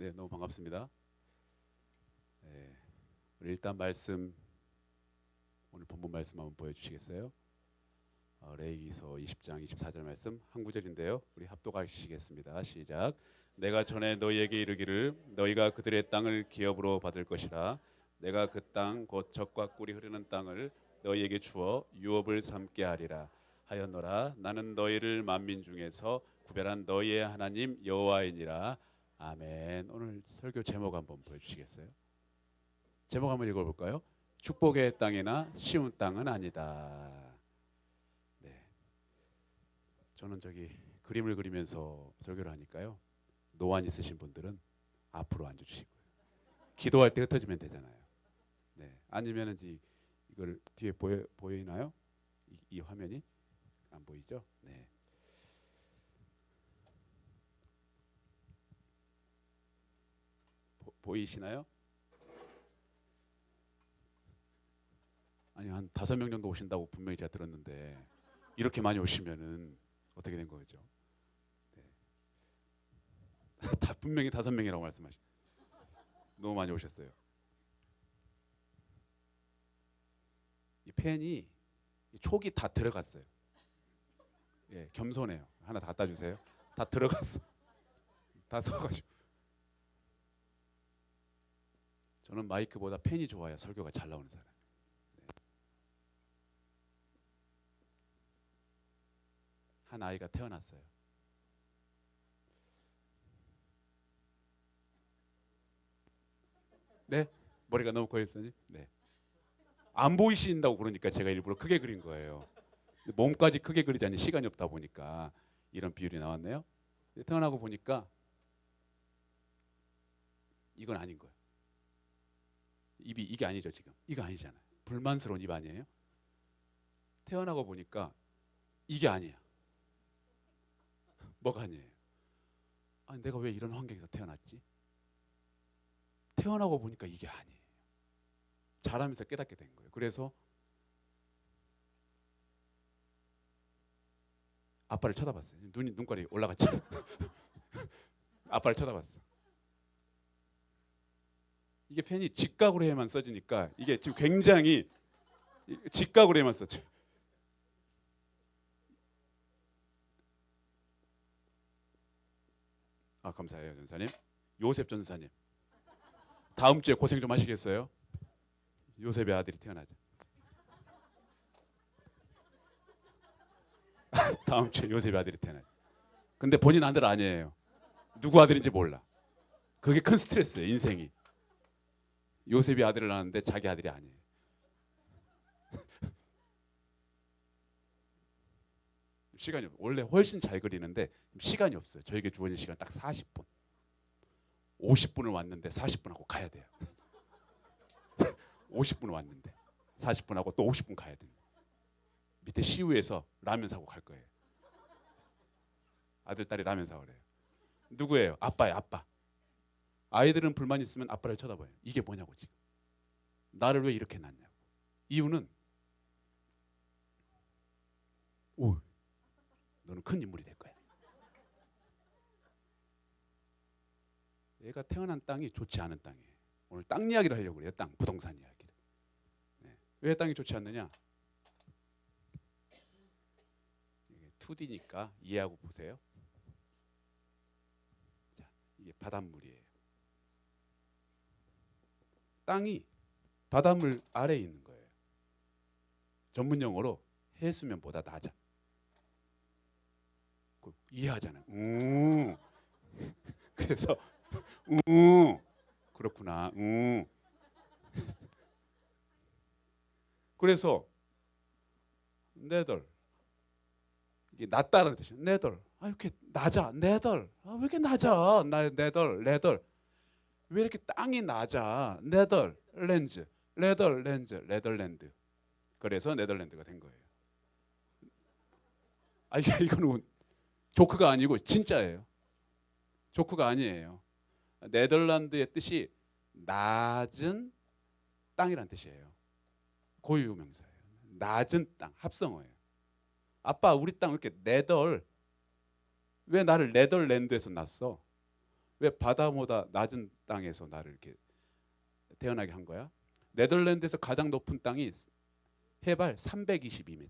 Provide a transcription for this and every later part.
네, 너무 반갑습니다. 네, 우리 일단 말씀 오늘 본문 말씀 한번 보여주시겠어요? 레위기서 20장 24절 말씀 한 구절인데요. 우리 합독하시겠습니다. 시작. 내가 전에 너희에게 이르기를 너희가 그들의 땅을 기업으로 받을 것이라. 내가 그 땅 곧 젖과 꿀이 흐르는 땅을 너희에게 주어 유업을 삼게 하리라 하였노라. 나는 너희를 만민 중에서 구별한 너희의 하나님 여호와이니라. 아멘. 오늘 설교 제목 한번 보여주시겠어요? 제목 한번 읽어볼까요? 축복의 땅이나 쉬운 땅은 아니다. 네, 저는 저기 그림을 그리면서 설교를 하니까요. 노안 있으신 분들은 앞으로 앉아주시고요. 기도할 때 흩어지면 되잖아요. 네, 아니면은 이걸 뒤에 보이나요? 이 화면이 안 보이죠? 네. 보이시나요? 아니 한 5명 정도 오신다고 분명히 제가 들었는데 이렇게 많이 오시면은 어떻게 된 거죠? 네. 다 분명히 5명이라고 말씀하시. 너무 많이 오셨어요. 이 펜이 이 촉이 다 들어갔어요. 예, 겸손해요. 하나 갖다 주세요. 다 들어갔어. 다 써가지고. 저는 마이크보다 펜이 좋아야 설교가 잘 나오는 사람. 네. 한 아이가 태어났어요. 네? 머리가 너무 커있으니? 네. 안 보이신다고 그러니까 제가 일부러 크게 그린 거예요. 몸까지 크게 그리자니 시간이 없다 보니까 이런 비율이 나왔네요. 태어나고 보니까 이건 아닌 거예요. 입이 이게 아니죠 지금. 이거 아니잖아요. 불만스러운 입 아니에요? 태어나고 보니까 이게 아니야. 뭐가 아니에요? 아니 내가 왜 이런 환경에서 태어났지? 태어나고 보니까 이게 아니에요. 자라면서 깨닫게 된 거예요. 그래서 아빠를 쳐다봤어요. 눈깔이 올라갔죠. 아빠를 쳐다봤어. 이게 펜이 직각으로 해야만 써지니까 이게 지금 굉장히 직각으로 해야만 썼죠. 아 감사해요 전사님. 요셉 전사님. 다음 주에 고생 좀 하시겠어요? 요셉의 아들이 태어나죠. 다음 주에 요셉의 아들이 태어나죠. 근데 본인 아들 아니에요. 누구 아들인지 몰라. 그게 큰 스트레스예요 인생이. 요셉이 아들을 낳았는데 자기 아들이 아니에요. 시간이 없어요. 원래 훨씬 잘 그리는데 시간이 없어요. 저에게 주어진 시간 딱 40분. 50분을 왔는데 40분 하고 가야 돼요. 50분 왔는데 40분 하고 또 50분 가야 돼요. 밑에 시우에서 라면 사고 갈 거예요. 아들 딸이 라면 사오래요. 누구예요? 아빠예요. 아빠. 아이들은 불만 있으면 아빠를 쳐다봐요. 이게 뭐냐고 지금. 나를 왜 이렇게 낳냐고. 이유는 오, 너는 큰 인물이 될 거야. 얘가 태어난 땅이 좋지 않은 땅이에요. 오늘 땅 이야기를 하려고 그래요. 땅, 부동산 이야기를. 네. 왜 땅이 좋지 않느냐? 2D니까 이해하고 보세요. 자, 이게 바닷물이에요. 땅이 바닷물 아래에 있는 거예요. 전문 용어로 해수면보다 낮아. 이해하잖아요. 그래서 그렇구나. 그래서 네덜 이게 낮다라는 뜻이에요. 네덜. 아 이렇게 낮아. 네덜. 아 왜 이렇게 낮아? 네덜. 왜 이렇게 땅이 낮아? 네덜랜드. 네덜랜드. 그래서 네덜랜드가 된 거예요. 아 이거는 조크가 아니고 진짜예요. 조크가 아니에요. 네덜란드의 뜻이 낮은 땅이란 뜻이에요. 고유명사예요. 낮은 땅, 합성어예요. 아빠 우리 땅 이렇게 네덜. 왜 나를 네덜랜드에서 낳았어? 왜 바다보다 낮은 땅에서 나를 이렇게 태어나게 한 거야? 네덜란드에서 가장 높은 땅이 해발 322m.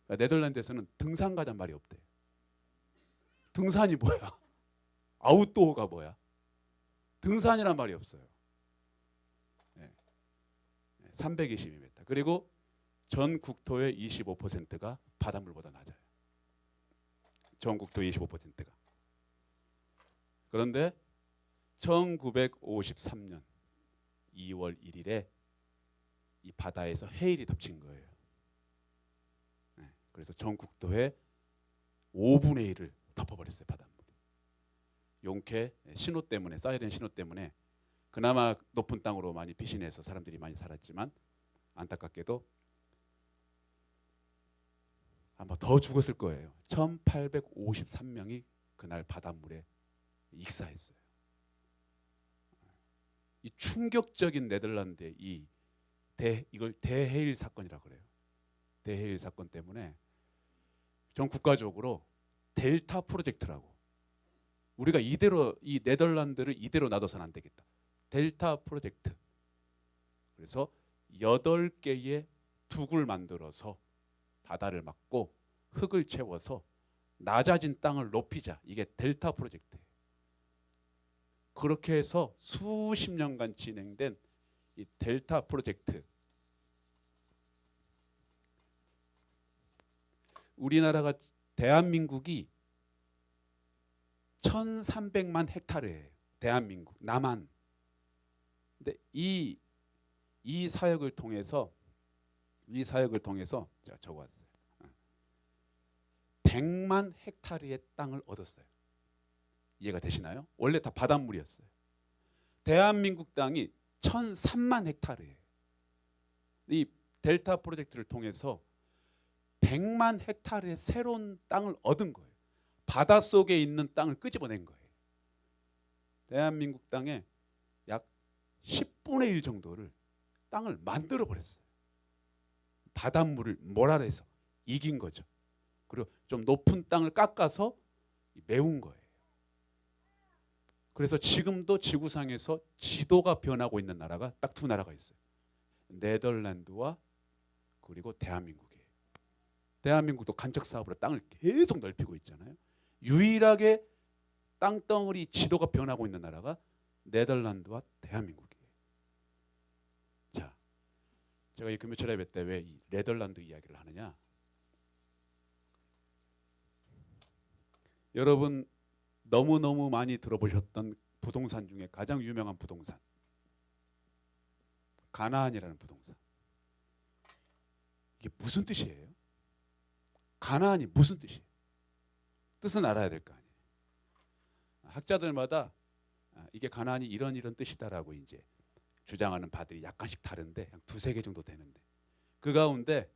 그러니까 네덜란드에서는 등산 가잔 말이 없대. 등산이 뭐야? 아웃도어가 뭐야? 등산이란 말이 없어요. 322m. 그리고 전 국토의 25%가 바닷물보다 낮아요. 전 국토의 25%가. 그런데 1953년 2월 1일에 이 바다에서 해일이 덮친 거예요. 그래서 전 국토의 5분의 1을 덮어버렸어요, 바닷물이. 용케 신호 때문에, 사이렌 신호 때문에 그나마 높은 땅으로 많이 피신해서 사람들이 많이 살았지만 안타깝게도 아마 더 죽었을 거예요. 1853명이 그날 바닷물에 익사했어요. 이 충격적인 네덜란드의 이걸 대해일 사건이라고 그래요. 대해일 사건 때문에 전 국가적으로 델타 프로젝트라고, 우리가 이대로 이 네덜란드를 이대로 놔둬서는 안 되겠다. 델타 프로젝트. 그래서 8개의 둑을 만들어서 바다를 막고 흙을 채워서 낮아진 땅을 높이자. 이게 델타 프로젝트예요. 그렇게 해서 수십 년간 진행된 이 델타 프로젝트. 우리나라가, 대한민국이 1300만 헥타르예요. 대한민국, 남한. 근데 이 사역을 통해서 제가 적어왔어요. 100만 헥타르의 땅을 얻었어요. 이해가 되시나요? 원래 다 바닷물이었어요. 대한민국 땅이 1003만 헥타르예요. 이 델타 프로젝트를 통해서 100만 헥타르의 새로운 땅을 얻은 거예요. 바닷속에 있는 땅을 끄집어낸 거예요. 대한민국 땅에 약 10분의 1 정도를 땅을 만들어 버렸어요. 바닷물을 몰아내서 이긴 거죠. 그리고 좀 높은 땅을 깎아서 메운 거예요. 그래서 지금도 지구상에서 지도가 변하고 있는 나라가 딱 두 나라가 있어요. 네덜란드와 그리고 대한민국이에요. 대한민국도 간척 사업으로 땅을 계속 넓히고 있잖아요. 유일하게 땅덩어리 지도가 변하고 있는 나라가 네덜란드와 대한민국이에요. 자, 제가 이 금요철 예배 때 왜 이 네덜란드 이야기를 하느냐? 여러분 너무너무 많이 들어보셨던 부동산 중에 가장 유명한 부동산, 가나안이라는 부동산. 이게 무슨 뜻이에요? 가나안이 무슨 뜻이에요? 뜻은 알아야 될 거 아니에요. 학자들마다 이게 가나안이 이런 뜻이다라고 이제 주장하는 바들이 약간씩 다른데 한 두세 개 정도 되는데, 그 가운데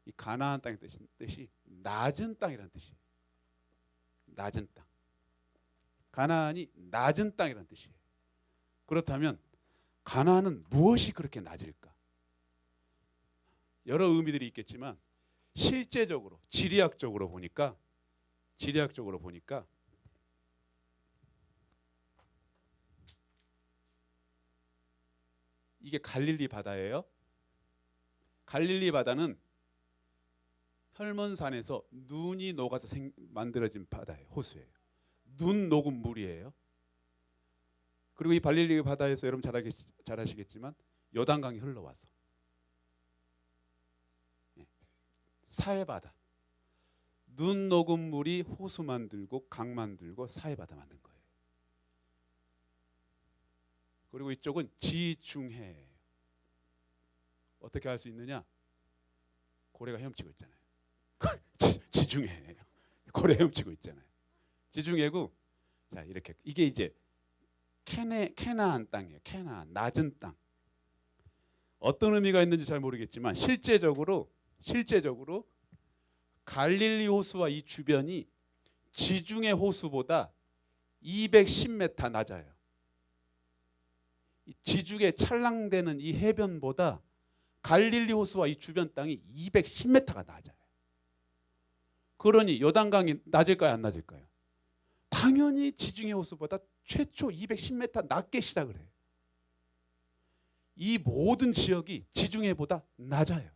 이 가나안 땅의 뜻이 낮은 땅이라는 뜻이에요. 낮은 땅. 가나안이 낮은 땅이라는 뜻이에요. 그렇다면 가나안은 무엇이 그렇게 낮을까? 여러 의미들이 있겠지만 실제적으로 지리학적으로 보니까 이게 갈릴리 바다예요. 갈릴리 바다는 혈몬산에서 눈이 녹아서 만들어진 바다예요. 호수예요. 눈 녹은 물이에요. 그리고 이 갈릴리 바다에서 여러분 잘 아시겠지만 요단강이 흘러와서 사해바다, 눈 녹은 물이 호수 만들고 강 만들고 사해바다 만든 거예요. 그리고 이쪽은 지중해예요. 어떻게 할 수 있느냐? 고래가 헤엄치고 있잖아요. 지중해예요. 고래 헤엄치고 있잖아요. 지중해고, 자 이렇게 이게 이제 캐나안 땅이에요. 캐나안, 낮은 땅. 어떤 의미가 있는지 잘 모르겠지만 실제적으로 갈릴리 호수와 이 주변이 지중해 호수보다 210m 낮아요. 지중해 찰랑대는 이 해변보다 갈릴리 호수와 이 주변 땅이 210m가 낮아요. 그러니 요단강이 낮을까요, 안 낮을까요? 당연히 지중해 호수보다 최초 210m 낮게 시작을 해요. 이 모든 지역이 지중해보다 낮아요.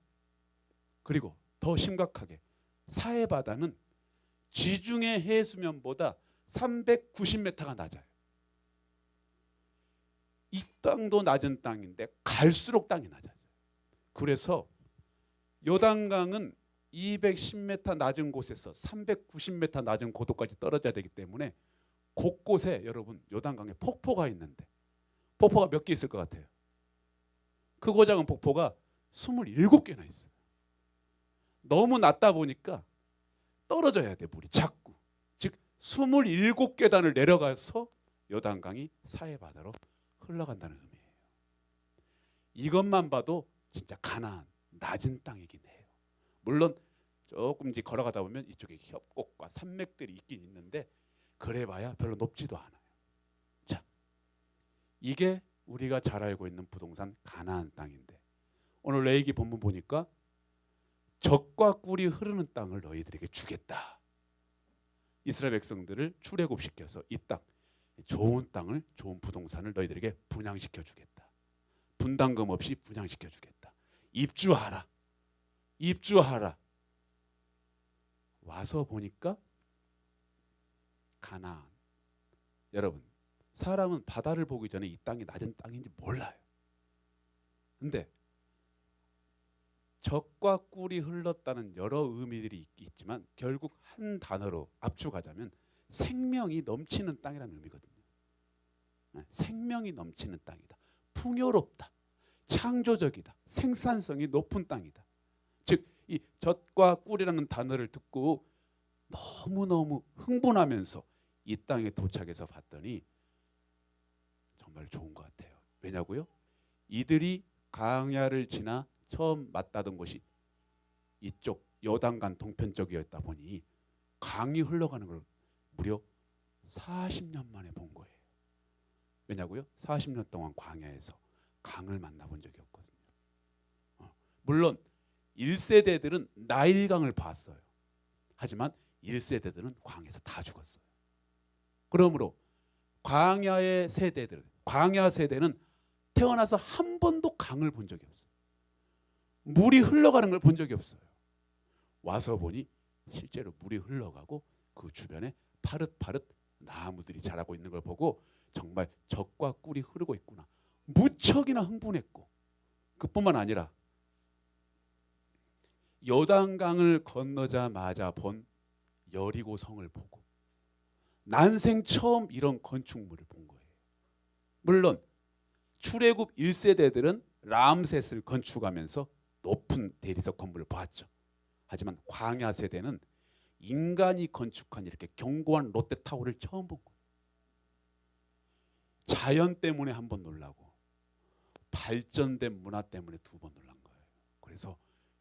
그리고 더 심각하게 사해 바다는 지중해 해수면보다 390m가 낮아요. 이 땅도 낮은 땅인데 갈수록 땅이 낮아요. 그래서 요단강은 210m 낮은 곳에서 390m 낮은 고도까지 떨어져야 되기 때문에 곳곳에 여러분 요단강에 폭포가 있는데 폭포가 몇 개 있을 것 같아요? 크고 작은 폭포가 27개나 있어요. 너무 낮다 보니까 떨어져야 돼, 물이 자꾸. 즉 27계단을 내려가서 요단강이 사해 바다로 흘러간다는 의미예요. 이것만 봐도 진짜 가나안 낮은 땅이긴 해요. 물론 조금 이제 걸어가다 보면 이쪽에 협곡과 산맥들이 있긴 있는데 그래봐야 별로 높지도 않아요. 자, 이게 우리가 잘 알고 있는 부동산 가나안 땅인데 오늘 레위기 본문 보니까 젖과 꿀이 흐르는 땅을 너희들에게 주겠다. 이스라엘 백성들을 출애굽시켜서 이 땅, 좋은 땅을, 좋은 부동산을 너희들에게 분양시켜 주겠다. 분담금 없이 분양시켜 주겠다. 입주하라. 입주하라. 와서 보니까 가나안. 여러분, 사람은 바다를 보기 전에 이 땅이 낮은 땅인지 몰라요. 근데 젖과 꿀이 흘렀다는 여러 의미들이 있지만 결국 한 단어로 압축하자면 생명이 넘치는 땅이라는 의미거든요. 생명이 넘치는 땅이다. 풍요롭다. 창조적이다. 생산성이 높은 땅이다. 즉 이 젖과 꿀이라는 단어를 듣고 너무너무 흥분하면서 이 땅에 도착해서 봤더니 정말 좋은 것 같아요. 왜냐고요? 이들이 광야를 지나 처음 맞다던 곳이 이쪽 요단강 동편 쪽이었다 보니 강이 흘러가는 걸 무려 40년 만에 본 거예요. 왜냐고요? 40년 동안 광야에서 강을 만나본 적이 없거든요. 물론 1세대들은 나일강을 봤어요. 하지만 1세대들은 광야에서 다 죽었어요. 그러므로 광야의 세대들, 광야 세대는 태어나서 한 번도 강을 본 적이 없어요. 물이 흘러가는 걸 본 적이 없어요. 와서 보니 실제로 물이 흘러가고 그 주변에 파릇파릇 나무들이 자라고 있는 걸 보고 정말 젖과 꿀이 흐르고 있구나. 무척이나 흥분했고 그뿐만 아니라 요단강을 건너자마자 본 여리고 성을 보고 난생 처음 이런 건축물을 본 거예요. 물론 출애굽 1세대들은 람셋을 건축하면서 높은 대리석 건물을 봤죠. 하지만 광야 세대는 인간이 건축한 이렇게 견고한 롯데타워를 처음 본 거예요. 자연 때문에 한 번 놀라고 발전된 문화 때문에 두 번 놀란 거예요. 그래서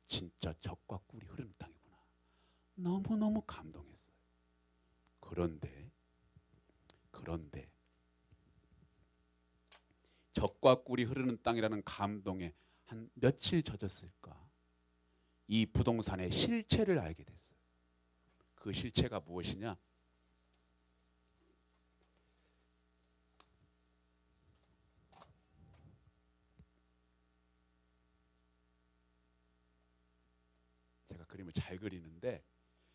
진짜 젖과 꿀이 흐르는 땅이구나. 너무너무 감동했어요. 그런데 젖과 꿀이 흐르는 땅이라는 감동에 한 며칠 젖었을까? 이 부동산의 실체를 알게 됐어요. 그 실체가 무엇이냐? 제가 그림을 잘 그리는데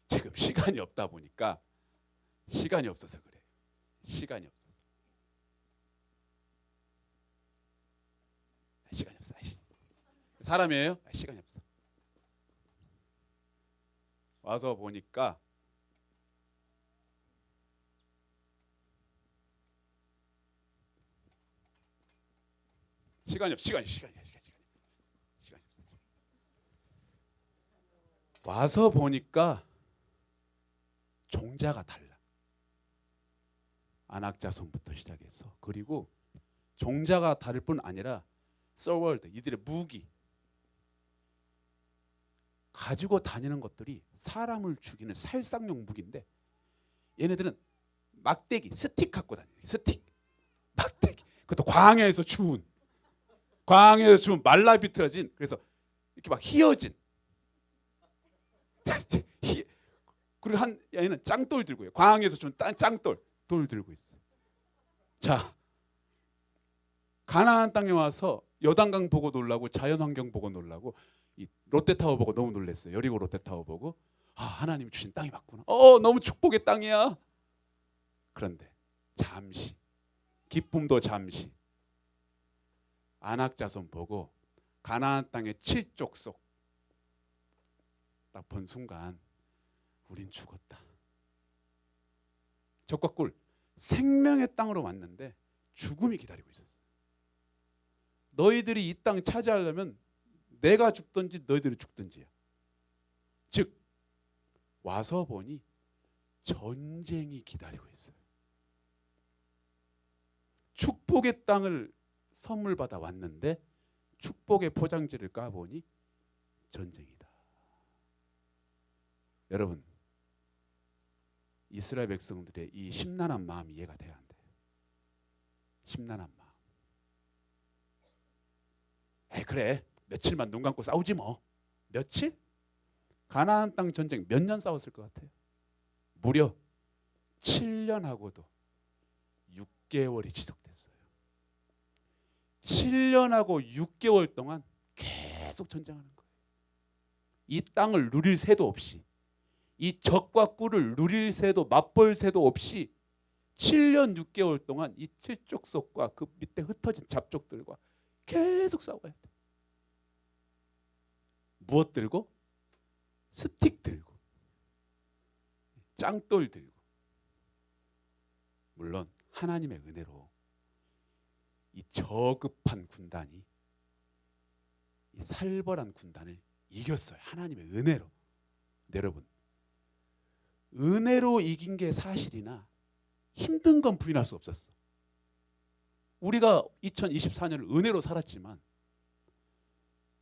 지금 시간이 없다 보니까 시간이 없어서 그래요. 시간이 없어서. 시간이 없어. 사람이에요? 시간이 없어. 와서 보니까 시간이 없어. 시간이 없어. 와서 보니까 종자가 달라. 안악자손부터 시작해서 그리고 종자가 다를 뿐 아니라 서월드 이들의 무기 가지고 다니는 것들이 사람을 죽이는 살상용 무기인데 얘네들은 막대기 스틱 갖고 다녀요. 스틱 막대기 그것도 광야에서 주운 말라 비틀어진 그래서 이렇게 막 휘어진 그리고 한 얘는 짱돌 들고 있어요. 광야에서 준 짱돌 돌 들고 있어요. 자, 가나안 땅에 와서 요단강 보고 놀라고 자연환경 보고 놀라고 이 롯데타워 보고 너무 놀랐어요. 여리고 롯데타워 보고 하나님 주신 땅이 맞구나. 너무 축복의 땅이야. 그런데 잠시 기쁨도 잠시 안악자손 보고 가나안 땅의 칠족속 딱 본 순간 우린 죽었다. 적과 꿀 생명의 땅으로 왔는데 죽음이 기다리고 있었어요. 너희들이 이 땅 차지하려면 내가 죽든지 너희들이 죽든지야. 즉 와서 보니 전쟁이 기다리고 있어요. 축복의 땅을 선물 받아 왔는데 축복의 포장지를 까보니 전쟁이다. 여러분, 이스라엘 백성들의 이 심란한 마음이 이해가 돼야 안 돼요. 심란한 마음. 그래, 며칠만 눈 감고 싸우지 뭐. 며칠? 가나안 땅 전쟁 몇 년 싸웠을 것 같아요? 무려 7년하고도 6개월이 지속됐어요. 7년하고 6개월 동안 계속 전쟁하는 거예요. 이 땅을 누릴 새도 없이, 이 적과 꿀을 누릴 새도 맛볼 새도 없이 7년 6개월 동안 이 칠족속과 그 밑에 흩어진 잡족들과 계속 싸워야 돼. 무엇 들고? 스틱 들고, 짱돌 들고. 물론 하나님의 은혜로 이 저급한 군단이 이 살벌한 군단을 이겼어요. 하나님의 은혜로. 여러분, 은혜로 이긴 게 사실이나 힘든 건 부인할 수 없었어. 우리가 2024년을 은혜로 살았지만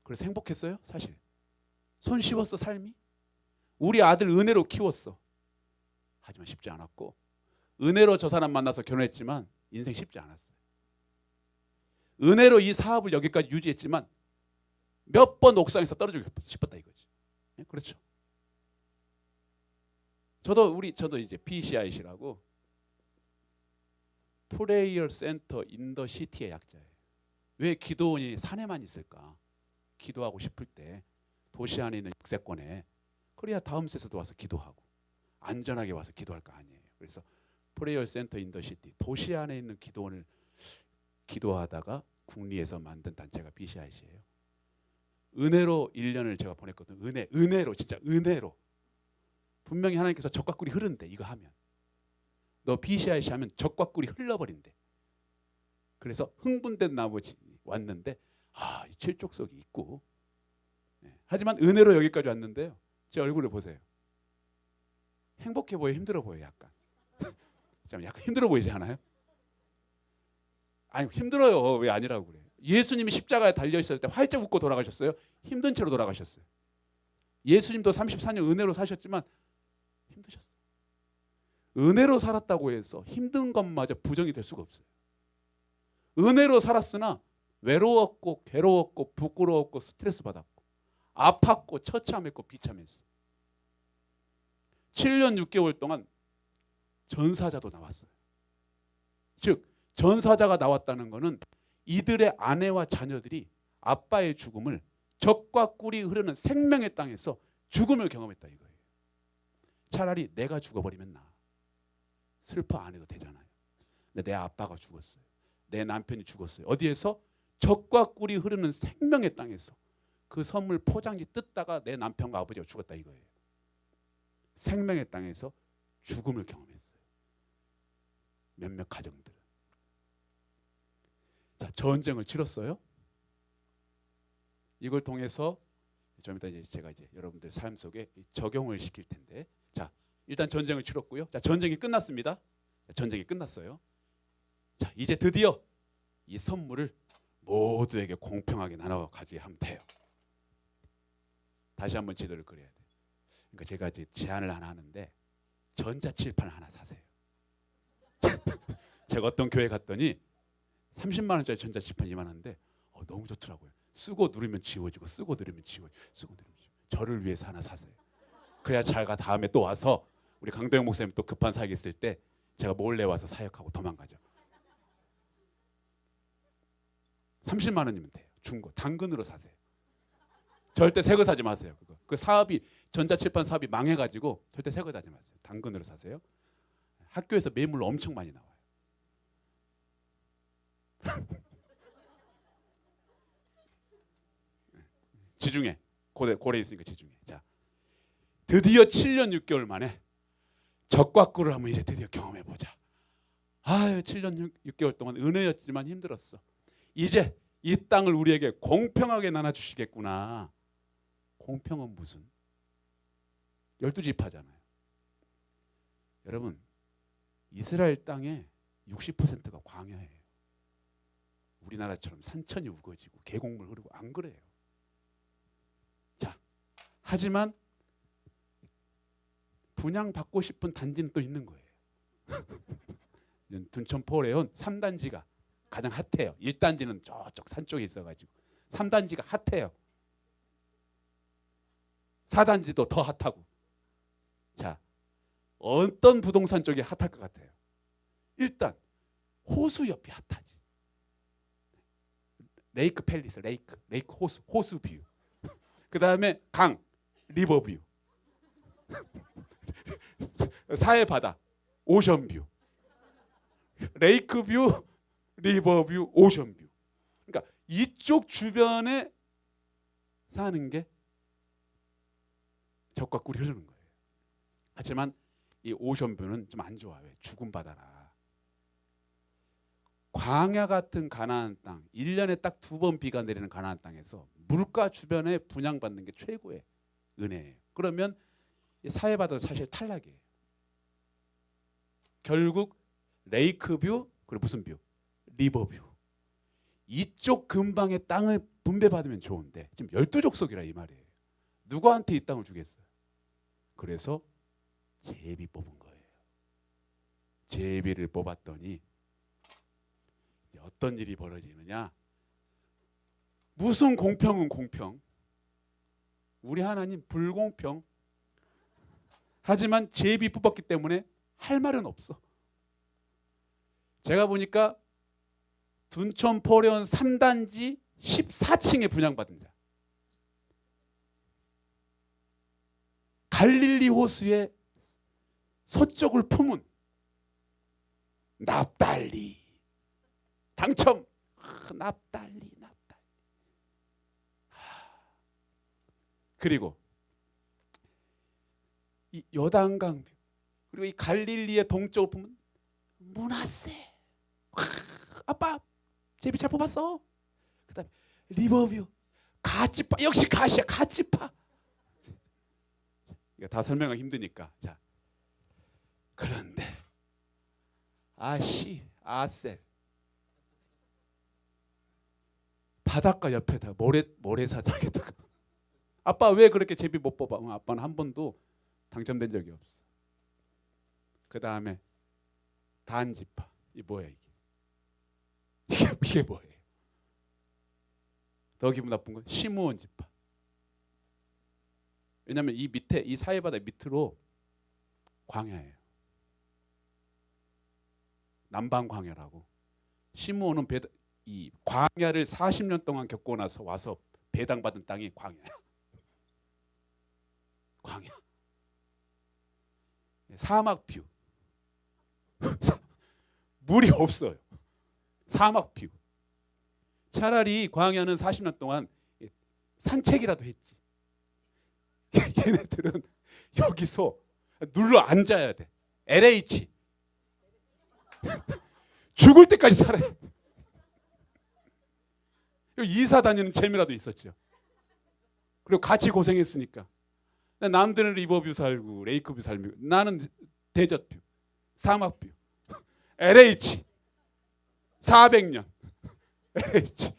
그래서 행복했어요? 사실 손쉬웠어 삶이? 우리 아들 은혜로 키웠어. 하지만 쉽지 않았고, 은혜로 저 사람 만나서 결혼했지만 인생 쉽지 않았어요. 은혜로 이 사업을 여기까지 유지했지만 몇 번 옥상에서 떨어지고 싶었다 이거지. 그렇죠? 저도 이제 PCIC라고 프레이어 센터 인 더 시티의 약자예요. 왜 기도원이 산에만 있을까? 기도하고 싶을 때 도시 안에 있는 육세권에, 그래야 다음 세서도 와서 기도하고 안전하게 와서 기도할 거 아니에요. 그래서 프레이어 센터 인 더 시티, 도시 안에 있는 기도원을 기도하다가 국리에서 만든 단체가 BCIC예요. 은혜로 1년을 제가 보냈거든요. 은혜로, 진짜 은혜로. 분명히 하나님께서 적과 꿀이 흐른대. 이거 하면 너 BCIC 하면 적과 꿀이 흘러버린대. 그래서 흥분된 나머지 왔는데 이 칠족석이 있고, 하지만 은혜로 여기까지 왔는데요. 제 얼굴을 보세요. 행복해 보여, 힘들어 보여? 약간 약간 힘들어 보이지 않아요? 아니, 힘들어요. 왜 아니라고 그래요? 예수님이 십자가에 달려있을 때 활짝 웃고 돌아가셨어요? 힘든 채로 돌아가셨어요. 예수님도 34년 은혜로 사셨지만 힘드셨어요. 은혜로 살았다고 해서 힘든 것마저 부정이 될 수가 없어요. 은혜로 살았으나 외로웠고 괴로웠고 부끄러웠고 스트레스 받았고 아팠고 처참했고 비참했어요. 7년 6개월 동안 전사자도 나왔어요. 즉 전사자가 나왔다는 것은 이들의 아내와 자녀들이 아빠의 죽음을, 적과 꿀이 흐르는 생명의 땅에서 죽음을 경험했다 이거예요. 차라리 내가 죽어버리면 나. 슬퍼 안 해도 되잖아요. 근데 내 아빠가 죽었어요. 내 남편이 죽었어요. 어디에서? 적과 꿀이 흐르는 생명의 땅에서. 그 선물 포장지 뜯다가 내 남편과 아버지가 죽었다 이거예요. 생명의 땅에서 죽음을 경험했어요. 몇몇 가정들은. 자, 전쟁을 치렀어요. 이걸 통해서 좀 이따 제가 여러분들 삶 속에 적용을 시킬 텐데, 자, 일단 전쟁을 치렀고요. 자, 전쟁이 끝났습니다. 전쟁이 끝났어요. 자, 이제 드디어 이 선물을 모두에게 공평하게 나눠 가지게 하면 돼요. 다시 한번 지도를 그려야 돼요. 그러니까 제가 이제 제안을 하나 하는데, 전자칠판 하나 사세요. 제가 어떤 교회 갔더니 30만 원짜리 전자칠판 이만한데 너무 좋더라고요. 쓰고 누르면 지워지고 쓰고 누르면 지워지고 쓰고 누르면 지워지고. 저를 위해서 하나 사세요. 그래야 제가 다음에 또 와서 우리 강도영 목사님 또 급한 사역이 있을 때 제가 몰래 와서 사역하고 도망가죠. 30만 원이면 돼요. 중고 당근으로 사세요. 절대 새거 사지 마세요. 그 사업이 전자칠판 사업이 망해가지고 절대 새거 사지 마세요. 당근으로 사세요. 학교에서 매물 엄청 많이 나와요. 지중해 고래 있으니까 지중해. 자, 드디어 7년 6개월 만에 적과 꿀을 한번 이제 드디어 경험해 보자. 아유, 7년 6개월 동안 은혜였지만 힘들었어. 이제 이 땅을 우리에게 공평하게 나눠 주시겠구나. 공평은 무슨? 12지파잖아요. 여러분, 이스라엘 땅의 60%가 광야예요. 우리나라처럼 산천이 우거지고 계곡물 흐르고 안 그래요. 자, 하지만 분양받고 싶은 단지는 또 있는 거예요. 둔촌포레온 3단지가 가장 핫해요. 1단지는 저쪽 산 쪽에 있어가지고 3단지가 핫해요. 4단지도 더 핫하고. 자, 어떤 부동산 쪽이 핫할 것 같아요? 일단 호수 옆이 핫하지. 레이크 팰리스, 레이크 호수 뷰. 그 다음에 강, 리버 뷰. 사해 바다, 오션 뷰. 레이크 뷰, 리버 뷰, 오션 뷰. 그러니까 이쪽 주변에 사는 게 적과 꿀이 흐르는 거예요. 하지만 이 오션 뷰는 좀 안 좋아요. 죽은 바다라. 광야 같은 가나안 땅, 1년에 딱 2번 비가 내리는 가나안 땅에서 물가 주변에 분양받는 게 최고의 은혜예요. 그러면 사해바다도 사실 탈락이에요. 결국 레이크 뷰, 그리고 무슨 뷰? 리버 뷰. 이쪽 근방의 땅을 분배받으면 좋은데 지금 12족속이라 이 말이에요. 누구한테 이 땅을 주겠어요? 그래서 제비 뽑은 거예요. 제비를 뽑았더니 어떤 일이 벌어지느냐? 무슨 공평은 공평. 우리 하나님 불공평. 하지만 제비 뽑았기 때문에 할 말은 없어. 제가 보니까 둔촌포레온 3단지 14층에 분양받은 자. 갈릴리 호수의 서쪽을 품은 납달리. 당첨. 납달리. 그리고 이 요단강 그리고 이 갈릴리의 동쪽을 보면 므낫세. 아빠 제비 잘 뽑았어. 그다음에 리버뷰 갓지파. 역시 갓이야. 갓지파. 이거 다 설명하기 힘드니까. 자, 그런데 아셀 바닷가 옆에다 모래사장에다가 아빠 왜 그렇게 제비 못 뽑아? 아빠는 한 번도 당첨된 적이 없어. 그 다음에 단지파. 이 뭐야 이게? 이게 뭐예요? 더 기분 나쁜 건 시므온 지파. 왜냐하면 이 밑에 이 사해바다 밑으로 광야예요. 남방 광야라고. 시므온은 이 광야를 40년 동안 겪고 나서 와서 배당받은 땅이 광야야. 광야. 사막 뷰. 물이 없어요. 사막 뷰. 차라리 광야는 40년 동안 산책이라도 했지. 얘네들은 여기서 눌러 앉아야 돼. LH. 죽을 때까지 살아야 돼. 이사 다니는 재미라도 있었죠. 그리고 같이 고생했으니까. 남들은 리버뷰 살고 레이크뷰 살고 나는 데저트뷰, 사막뷰, LH 400년 LH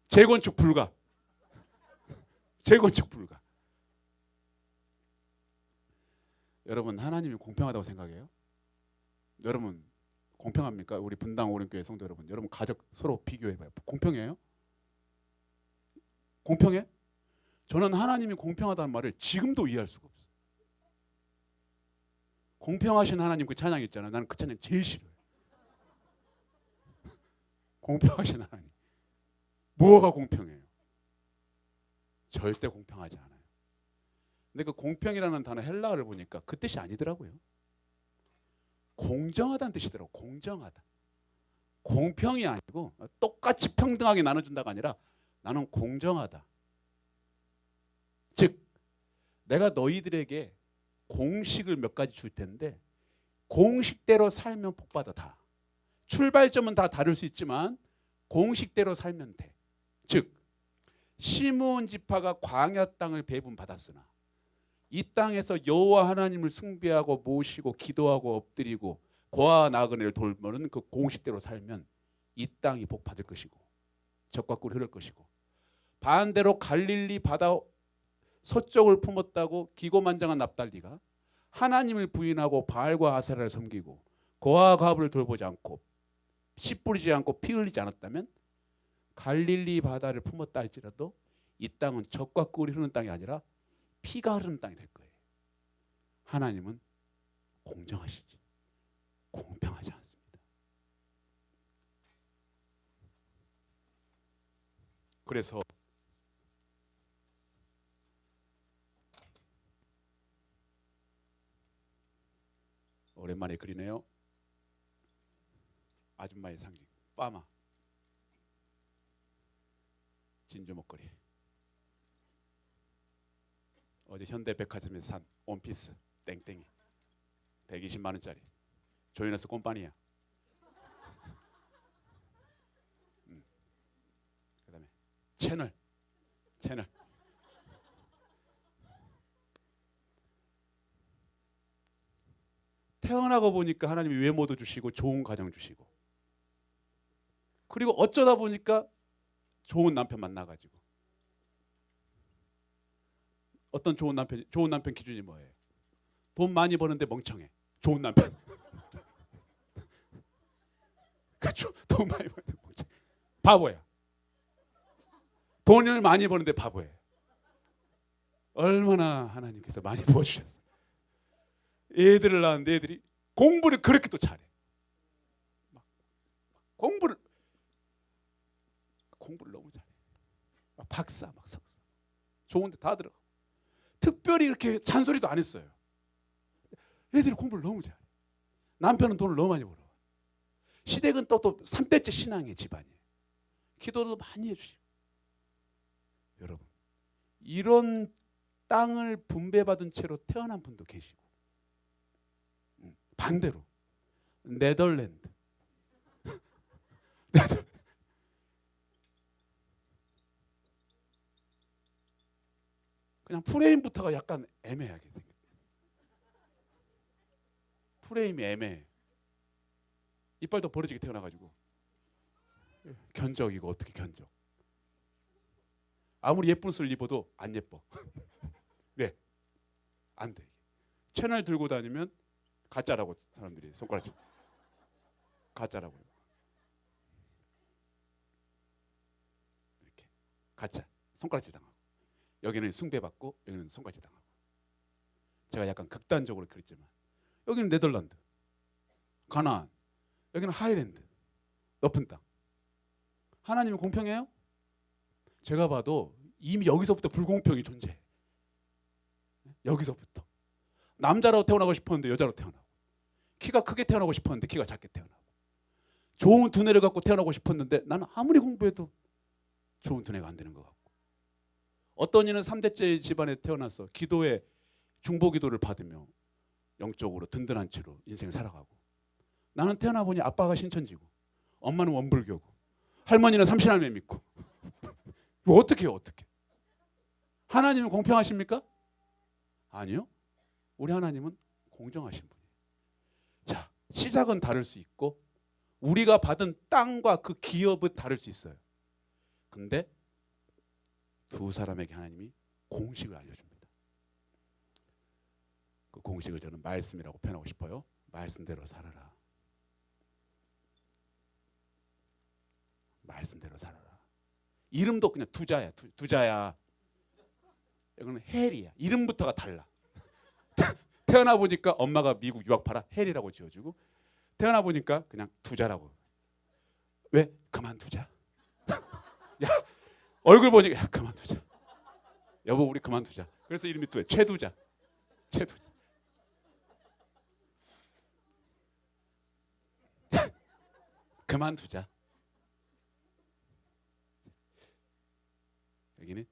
재건축 불가. 재건축 불가. 여러분 하나님이 공평하다고 생각해요? 여러분 공평합니까? 우리 분당 오륜교회 성도 여러분, 여러분 가족 서로 비교해봐요. 공평해요? 공평해? 저는 하나님이 공평하다는 말을 지금도 이해할 수가 없어요. 공평하신 하나님 그 찬양 있잖아. 나는 그 찬양 제일 싫어요. 공평하신 하나님. 뭐가 공평해요? 절대 공평하지 않아요. 근데 그 공평이라는 단어 헬라어를 보니까 그 뜻이 아니더라고요. 공정하다는 뜻이더라고. 공정하다. 공평이 아니고 똑같이 평등하게 나눠준다가 아니라 나는 공정하다. 즉 내가 너희들에게 공식을 몇 가지 줄 텐데 공식대로 살면 복받아 다. 출발점은 다 다를 수 있지만 공식대로 살면 돼. 즉 시므온 지파가 광야 땅을 배분받았으나 이 땅에서 여호와 하나님을 숭배하고 모시고 기도하고 엎드리고 고아 나그네를 돌보는 그 공식대로 살면 이 땅이 복받을 것이고 적과 꿀이 흐를 것이고, 반대로 갈릴리 바다 서쪽을 품었다고 기고만장한 납달리가 하나님을 부인하고 바알과 아세라를 섬기고 고아 가부를 돌보지 않고 씨 뿌리지 않고 피 흘리지 않았다면 갈릴리 바다를 품었다 할지라도 이 땅은 젖과 꿀이 흐르는 땅이 아니라 피가 흐르는 땅이 될 거예요. 하나님은 공정하시지 공평하지 않습니다. 그래서 오랜만에 그리네요. 아줌마의 상징 파마 진주 목걸이. 어제 현대백화점에서 산 원피스 땡땡이 120만 원짜리 조이너스 꼼파니야. 그다음에 채널 태어나고 보니까 하나님이 외모도 주시고 좋은 가정 주시고, 그리고 어쩌다 보니까 좋은 남편 만나가지고. 어떤 좋은 남편 기준이 뭐예요? 돈 많이 버는데 멍청해. 좋은 남편. 그렇죠. 돈 많이 버는데 멍청해. 바보야. 돈을 많이 버는데 바보예요. 얼마나 하나님께서 많이 부어주셨어요. 애들을 낳았는데 애들이 공부를 그렇게 또 잘해. 공부를 너무 잘해. 박사, 석사. 좋은데 다 들어가. 특별히 이렇게 잔소리도 안 했어요. 애들이 공부를 너무 잘해. 남편은 돈을 너무 많이 벌어. 시댁은 또 3대째 신앙의 집안이에요. 기도도 많이 해주시고. 여러분, 이런 땅을 분배받은 채로 태어난 분도 계시고, 반대로 네덜란드 그냥 프레임부터가 약간 애매하게 생겼어요. 프레임이 애매해. 이빨도 벌어지게 태어나가지고 견적 이거 어떻게 견적? 아무리 예쁜 옷을 입어도 안 예뻐. 왜? 안 돼. 채널 들고 다니면 가짜라고 사람들이 손가락 가짜라고 이렇게 가짜 손가락질 당하고, 여기는 숭배받고 여기는 손가락질 당하고. 제가 약간 극단적으로 그랬지만 여기는 네덜란드, 가나안, 여기는 하이랜드, 높은 땅. 하나님은 공평해요? 제가 봐도 이미 여기서부터 불공평이 존재해. 여기서부터 남자로 태어나고 싶었는데 여자로 태어나고, 키가 크게 태어나고 싶었는데 키가 작게 태어나고, 좋은 두뇌를 갖고 태어나고 싶었는데 나는 아무리 공부해도 좋은 두뇌가 안 되는 것 같고, 어떤 이는 3대째 집안에 태어나서 기도에 중보기도를 받으며 영적으로 든든한 채로 인생을 살아가고, 나는 태어나 보니 아빠가 신천지고 엄마는 원불교고 할머니는 삼신할매 믿고. 뭐 어떻게 해요? 어떻게? 하나님은 공평하십니까? 아니요. 우리 하나님은 공정하신 분이에요. 자, 시작은 다를 수 있고 우리가 받은 땅과 그 기업은 다를 수 있어요. 근데 두 사람에게 하나님이 공식을 알려줍니다. 그 공식을 저는 말씀이라고 표현하고 싶어요. 말씀대로 살아라. 말씀대로 살아라. 이름도 그냥 두자야. 두자야. 이거는 헬이야. 이름부터가 달라. 태어나 보니까 엄마가 미국 유학파라 헬이라고 지어주고, 태어나 보니까 그냥 두자라고. 왜? 그만두자. 야, 얼굴 보니까 야, 그만두자. 여보 우리 그만두자. 그래서 이름이 두야. 최두자. 최두자. 그만두자. 여기는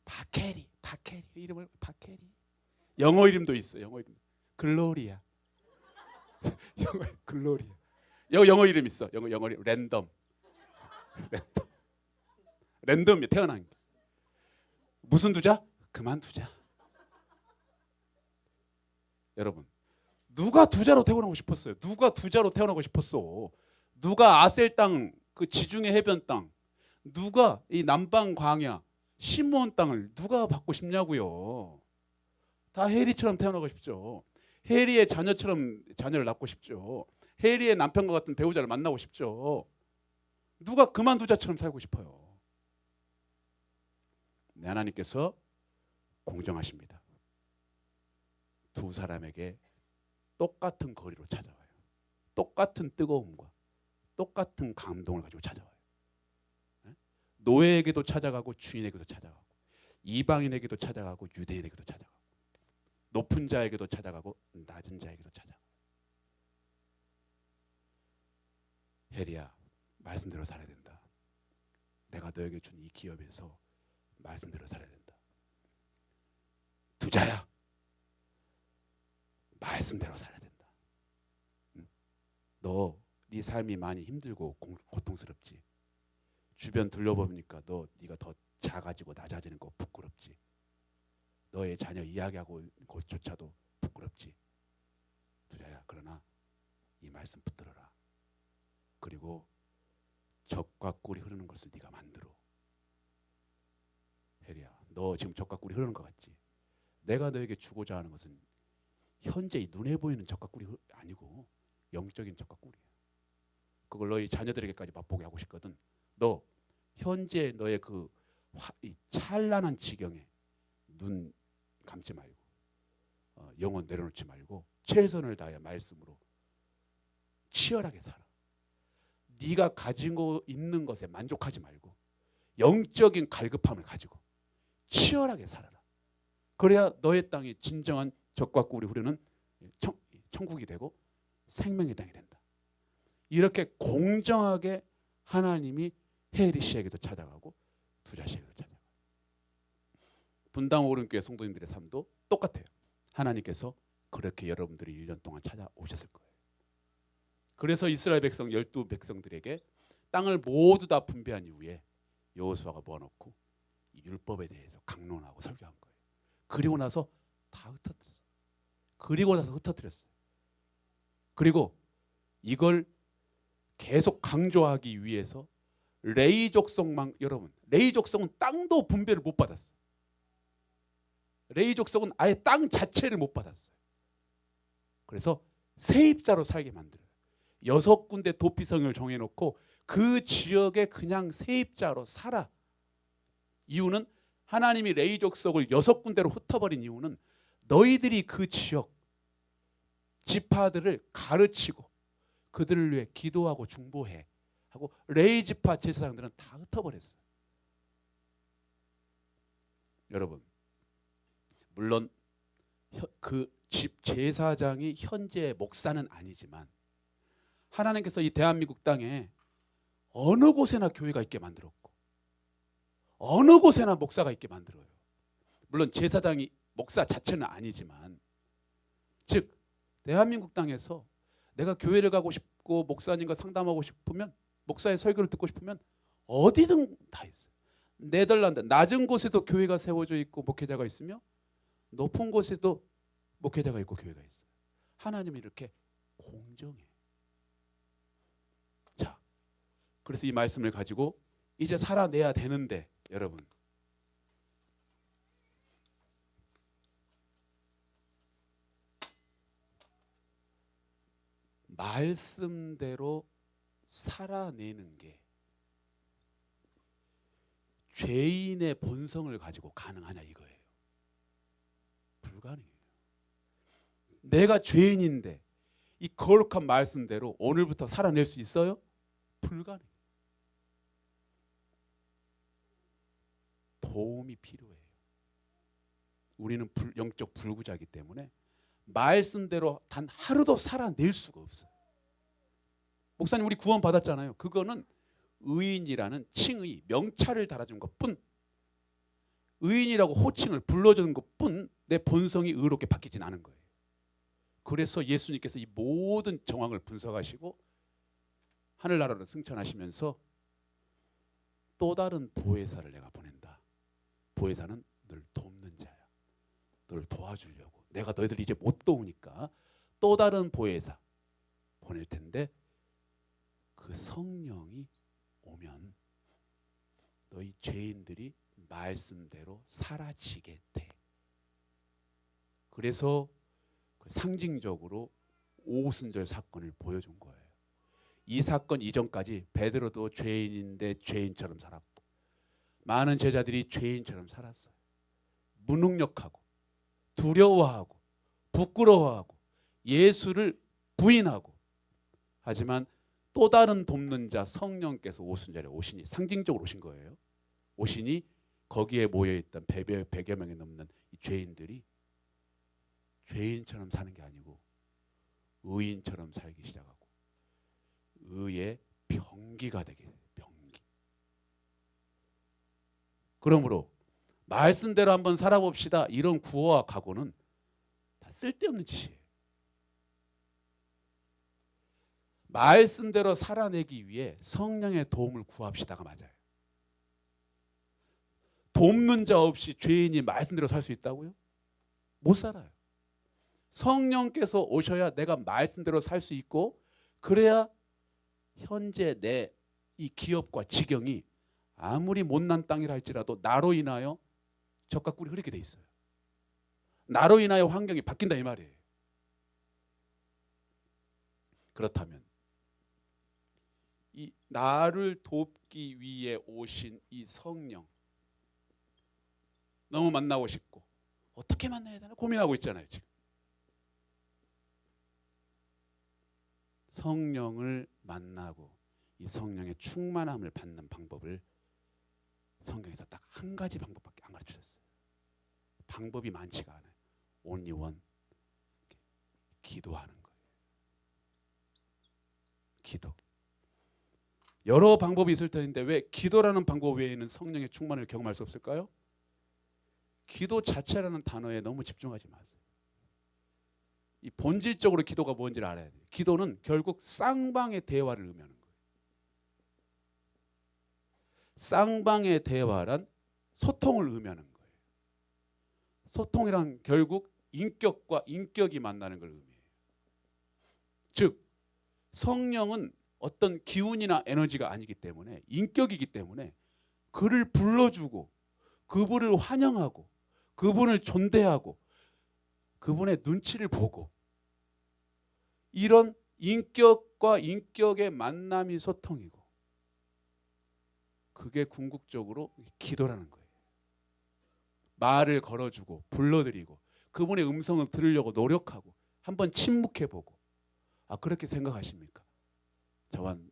박해리. 이름을 박해리. 영어 이름도 있어. 영어 이름. 글로리아. 영어 글로리아. 영어 이름 있어. 영어 이름 랜덤. 랜덤이 태어난 게. 무슨 두자? 그만두자. 여러분, 누가 두자로 태어나고 싶었어요? 누가 두자로 태어나고 싶었어? 누가 아셀 땅, 그 지중해 해변 땅, 누가 이 남방 광야, 시므온 땅을 누가 받고 싶냐고요? 다 해리처럼 태어나고 싶죠. 해리의 자녀처럼 자녀를 낳고 싶죠. 해리의 남편과 같은 배우자를 만나고 싶죠. 누가 그만두자처럼 살고 싶어요? 네, 하나님께서 공정하십니다. 두 사람에게 똑같은 거리로 찾아와요. 똑같은 뜨거움과 똑같은 감동을 가지고 찾아와요. 노예에게도 찾아가고 주인에게도 찾아가고, 이방인에게도 찾아가고 유대인에게도 찾아가고, 높은 자에게도 찾아가고 낮은 자에게도 찾아가고. 혜리야, 말씀대로 살아야 된다. 내가 너에게 준 이 기업에서 말씀대로 살아야 된다. 두자야, 말씀대로 살아야 된다. 너 네 삶이 많이 힘들고 고통스럽지. 주변 둘러보니까 네가 더 작아지고 낮아지는 거 부끄럽지. 너의 자녀 이야기하고 것조차도 부끄럽지. 두자야, 그러나 이 말씀 붙들어라. 그리고 젖과 꿀이 흐르는 것을 네가 만들어. 혜리야, 너 지금 젖과 꿀이 흐르는 것 같지? 내가 너에게 주고자 하는 것은 현재 이 눈에 보이는 젖과 꿀이 아니고 영적인 젖과 꿀이야. 그걸 너희 자녀들에게까지 맛보게 하고 싶거든. 너 현재 너의 이 찬란한 지경에 눈 감지 말고, 영혼 내려놓지 말고 최선을 다해 말씀으로 치열하게 살아. 네가 가지고 있는 것에 만족하지 말고 영적인 갈급함을 가지고 치열하게 살아라. 그래야 너의 땅이 진정한 젖과 꿀이 흐르는 천국이 되고 생명의 땅이 된다. 이렇게 공정하게 하나님이 혜리 씨에게도 찾아가고 두자 씨에게도 찾아가고, 분당 오른교회 성도님들의 삶도 똑같아요. 하나님께서 그렇게 여러분들이 1년 동안 찾아오셨을 거예요. 그래서 이스라엘 백성 12백성들에게 땅을 모두 다 분배한 이후에 여호수아가 모아놓고 율법에 대해서 강론하고 설교한 거예요. 그리고 나서 다 흩어뜨렸어요. 그리고 이걸 계속 강조하기 위해서 레위 족속만, 여러분, 레위 족속은 땅도 분배를 못 받았어요. 레위 족속은 아예 땅 자체를 못 받았어요. 그래서 세입자로 살게 만들어요. 6군데 도피성을 정해놓고 그 지역에 그냥 세입자로 살아. 이유는 하나님이 레위 족속을 6군데로 흩어버린 이유는 너희들이 그 지역 지파들을 가르치고 그들을 위해 기도하고 중보해 하고 레위 지파 제사장들은 다 흩어버렸어요. 여러분, 물론 그 집 제사장이 현재 목사는 아니지만 하나님께서 이 대한민국 땅에 어느 곳에나 교회가 있게 만들었고 어느 곳에나 목사가 있게 만들어요. 물론 제사장이 목사 자체는 아니지만, 즉 대한민국 땅에서 내가 교회를 가고 싶고 목사님과 상담하고 싶으면, 목사의 설교를 듣고 싶으면 어디든 다 있어요. 네덜란드 낮은 곳에도 교회가 세워져 있고 목회자가 있으며 높은 곳에도 목회자가 있고 교회가 있어요. 하나님이 이렇게 공정해. 자, 그래서 이 말씀을 가지고 이제 살아내야 되는데, 여러분, 말씀대로 살아내는 게 죄인의 본성을 가지고 가능하냐 이거예요. 불가능해요. 내가 죄인인데 이 거룩한 말씀대로 오늘부터 살아낼 수 있어요? 불가능해요. 도움이 필요해요. 우리는 영적 불구자이기 때문에 말씀대로 단 하루도 살아낼 수가 없어요. 목사님 우리 구원 받았잖아요. 그거는 의인이라는 칭의, 명찰을 달아준 것뿐, 의인이라고 호칭을 불러주는 것뿐 내 본성이 의롭게 바뀌진 않은 거예요. 그래서 예수님께서 이 모든 정황을 분석하시고 하늘나라로 승천하시면서 또 다른 보혜사를 내가 보낸다. 보혜사는 널 돕는 자야. 너를 도와주려고. 내가 너희들 이제 못 도우니까 또 다른 보혜사 보낼 텐데 그 성령이 오면 너희 죄인들이 말씀대로 사라지게 돼. 그래서 상징적으로 오순절 사건을 보여준 거예요. 이 사건 이전까지 베드로도 죄인인데 죄인처럼 살았고 많은 제자들이 죄인처럼 살았어요. 무능력하고 두려워하고 부끄러워하고 예수를 부인하고, 하지만 또 다른 돕는 자 성령께서 오순절에 오시니, 상징적으로 오신 거예요. 오시니 거기에 모여있던 100여 명이 넘는 이 죄인들이 죄인처럼 사는 게 아니고 의인처럼 살기 시작하고 의의 병기가 되게 돼요. 병기. 그러므로 말씀대로 한번 살아봅시다. 이런 구호와 각오는 다 쓸데없는 짓이에요. 말씀대로 살아내기 위해 성령의 도움을 구합시다가 맞아요. 돕는 자 없이 죄인이 말씀대로 살 수 있다고요? 못 살아요. 성령께서 오셔야 내가 말씀대로 살 수 있고, 그래야 현재 내 이 기업과 지경이 아무리 못난 땅이라 할지라도 나로 인하여 젖과 꿀이 흐르게 돼 있어요. 나로 인하여 환경이 바뀐다 이 말이에요. 그렇다면 이 나를 돕기 위해 오신 이 성령, 너무 만나고 싶고 어떻게 만나야 되나 고민하고 있잖아요. 지금 성령을 만나고 이 성령의 충만함을 받는 방법을 성경에서 딱 한 가지 방법밖에 안 가르쳐줬어요. 방법이 많지가 않아요. only one. 기도하는 거예요. 기도. 여러 방법이 있을 텐데 왜 기도라는 방법 외에는 성령의 충만을 경험할 수 없을까요? 기도 자체라는 단어에 너무 집중하지 마세요. 이 본질적으로 기도가 뭔지를 알아야 돼요. 기도는 결국 쌍방의 대화를 의미하는 거예요. 쌍방의 대화란 소통을 의미하는 거예요. 소통이란 결국 인격과 인격이 만나는 걸 의미해요. 즉 성령은 어떤 기운이나 에너지가 아니기 때문에, 인격이기 때문에 그를 불러주고 그분을 환영하고 그분을 존대하고 그분의 눈치를 보고, 이런 인격과 인격의 만남이 소통이고, 그게 궁극적으로 기도라는 거예요. 말을 걸어주고 불러드리고 그분의 음성을 들으려고 노력하고 한번 침묵해보고, 아 그렇게 생각하십니까?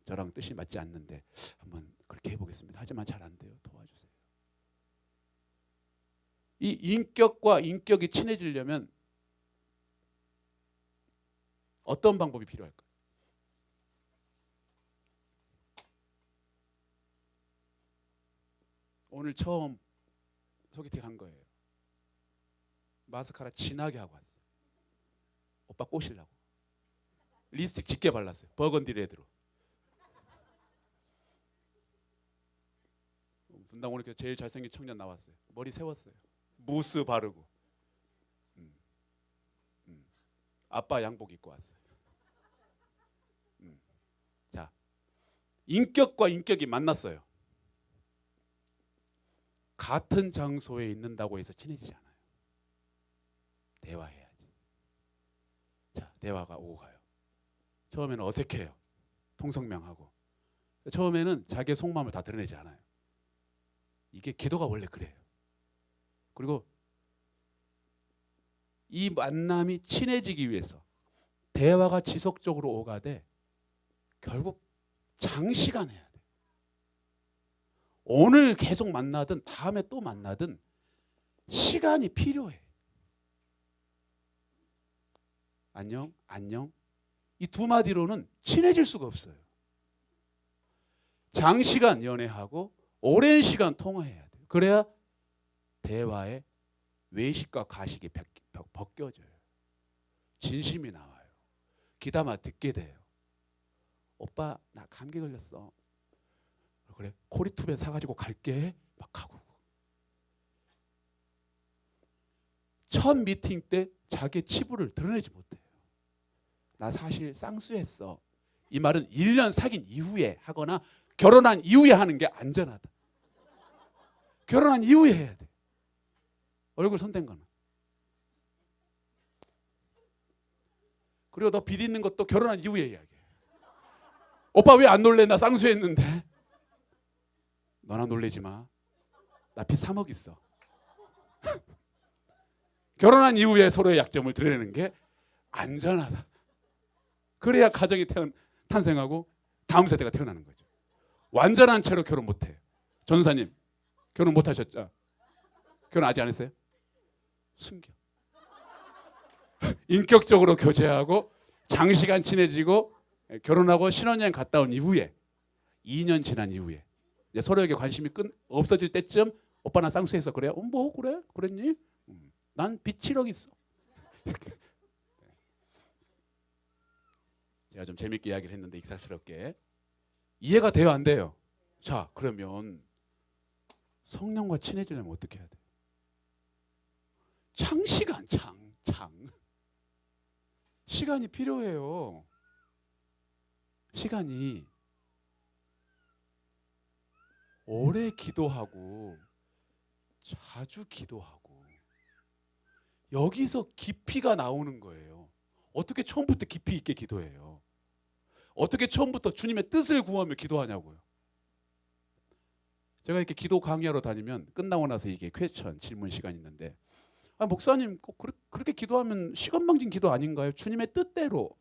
저랑 뜻이 맞지 않는데 한번 그렇게 해보겠습니다. 하지만 잘 안 돼요. 도와주세요. 이 인격과 인격이 친해지려면 어떤 방법이 필요할까요? 오늘 처음 소개팅 한 거예요. 마스카라 진하게 하고 왔어요. 오빠 꼬시려고. 립스틱 짙게 발랐어요. 버건디 레드로. 분당 오니까 제일 잘생긴 청년 나왔어요. 머리 세웠어요. 무스 바르고. 아빠 양복 입고 왔어요. 자, 인격과 인격이 만났어요. 같은 장소에 있는다고 해서 친해지지 않아요. 대화해야지. 자, 대화가 오고 가요. 처음에는 어색해요. 통성명하고. 처음에는 자기의 속마음을 다 드러내지 않아요. 이게 기도가 원래 그래요. 그리고 이 만남이 친해지기 위해서 대화가 지속적으로 오가되 결국 장시간 해야 돼. 오늘 계속 만나든 다음에 또 만나든 시간이 필요해. 안녕, 안녕. 이 두 마디로는 친해질 수가 없어요. 장시간 연애하고 오랜 시간 통화해야 돼요. 그래야 대화의 외식과 가식이 벗겨져요. 진심이 나와요. 귀담아 듣게 돼요. 오빠 나 감기 걸렸어. 그래 코리투벤 사가지고 갈게. 막 하고. 첫 미팅 때 자기의 치부를 드러내지 못해요. 나 사실 쌍수했어. 이 말은 1년 사귄 이후에 하거나 결혼한 이후에 하는 게 안전하다. 결혼한 이후에 해야 돼. 얼굴 손댄 거는. 그리고 너 빚 있는 것도 결혼한 이후에 이야기해. 오빠 왜 안 놀래? 나 쌍수했는데. 너나 놀래지 마. 나 빚 3억 있어. 결혼한 이후에 서로의 약점을 드러내는 게 안전하다. 그래야 가정이 탄생하고 다음 세대가 태어나는 거죠. 완전한 채로 결혼 못해요. 전사님 결혼 못하셨죠? 결혼 아직 안 했어요? 숨겨. 인격적으로 교제하고 장시간 친해지고 결혼하고 신혼여행 갔다 온 이후에 2년 지난 이후에 이제 서로에게 관심이 없어질 때쯤 오빠 나 쌍수해서 그래? 뭐 그래? 그랬니? 난 빚 7억 있어. 제가 좀 재밌게 이야기를 했는데 익살스럽게 이해가 돼요? 안 돼요? 자 그러면 성령과 친해지려면 어떻게 해야 돼요? 장시간 장 시간이 필요해요. 시간이 오래 기도하고 자주 기도하고 여기서 깊이가 나오는 거예요. 어떻게 처음부터 깊이 있게 기도해요? 어떻게 처음부터 주님의 뜻을 구하며 기도하냐고요. 제가 이렇게 기도 강의하러 다니면 끝나고 나서 이게 퀘스천 질문 시간이 있는데 목사님 꼭 그렇게 기도하면 시간망진 기도 아닌가요? 주님의 뜻대로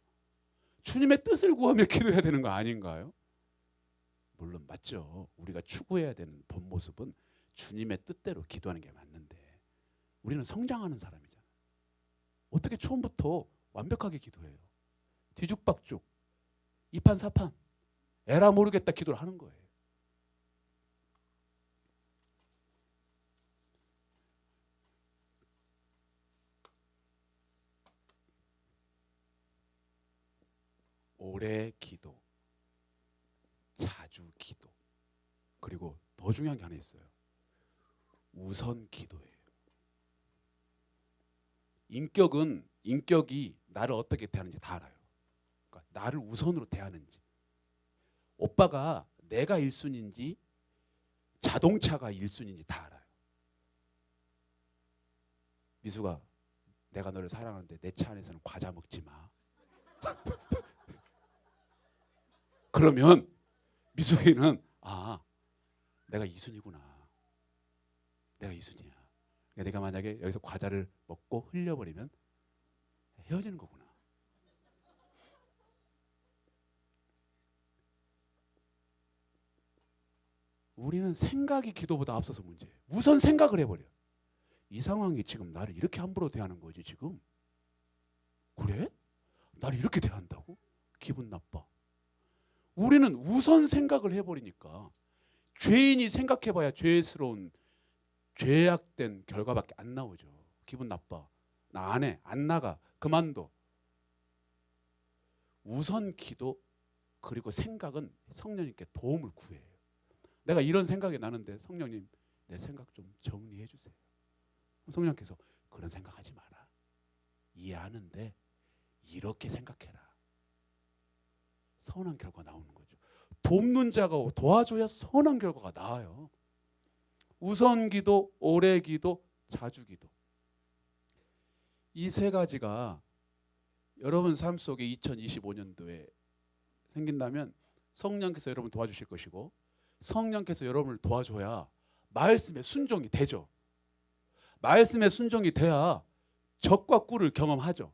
주님의 뜻을 구하며 기도해야 되는 거 아닌가요? 물론 맞죠. 우리가 추구해야 되는 본 모습은 주님의 뜻대로 기도하는 게 맞는데 우리는 성장하는 사람이잖아요. 어떻게 처음부터 완벽하게 기도해요? 뒤죽박죽 이판사판 에라 모르겠다 기도를 하는 거예요. 오래 기도, 자주 기도, 그리고 더 중요한 게 하나 있어요. 우선 기도예요. 인격이 나를 어떻게 대하는지 다 알아요. 그러니까 나를 우선으로 대하는지, 오빠가 내가 1순위인지 자동차가 1순위인지 다 알아요. 미수가 내가 너를 사랑하는데 내 차 안에서는 과자 먹지 마. 그러면 미숙이는 내가 2순위구나. 내가 2순위야. 그러니까 내가 만약에 여기서 과자를 먹고 흘려버리면 헤어지는 거구나. 우리는 생각이 기도보다 앞서서 문제예요. 우선 생각을 해버려. 이 상황이 지금 나를 이렇게 함부로 대하는 거지 지금. 그래? 나를 이렇게 대한다고? 기분 나빠. 우리는 우선 생각을 해버리니까 죄인이 생각해봐야 죄스러운 죄악된 결과밖에 안 나오죠. 기분 나빠. 나 안 해. 안 나가. 그만둬. 우선 기도 그리고 생각은 성령님께 도움을 구해요. 내가 이런 생각이 나는데 성령님 내 생각 좀 정리해 주세요. 성령께서 그런 생각하지 마라. 이해하는데 이렇게 생각해라. 선한 결과 나오는 거죠. 돕는 자가 도와줘야 선한 결과가 나와요. 우선 기도, 오래 기도, 자주 기도. 이 세 가지가 여러분 삶 속에 2025년도에 생긴다면 성령께서 여러분 도와주실 것이고 성령께서 여러분을 도와줘야 말씀에 순종이 되죠. 말씀에 순종이 돼야 젖과 꿀을 경험하죠.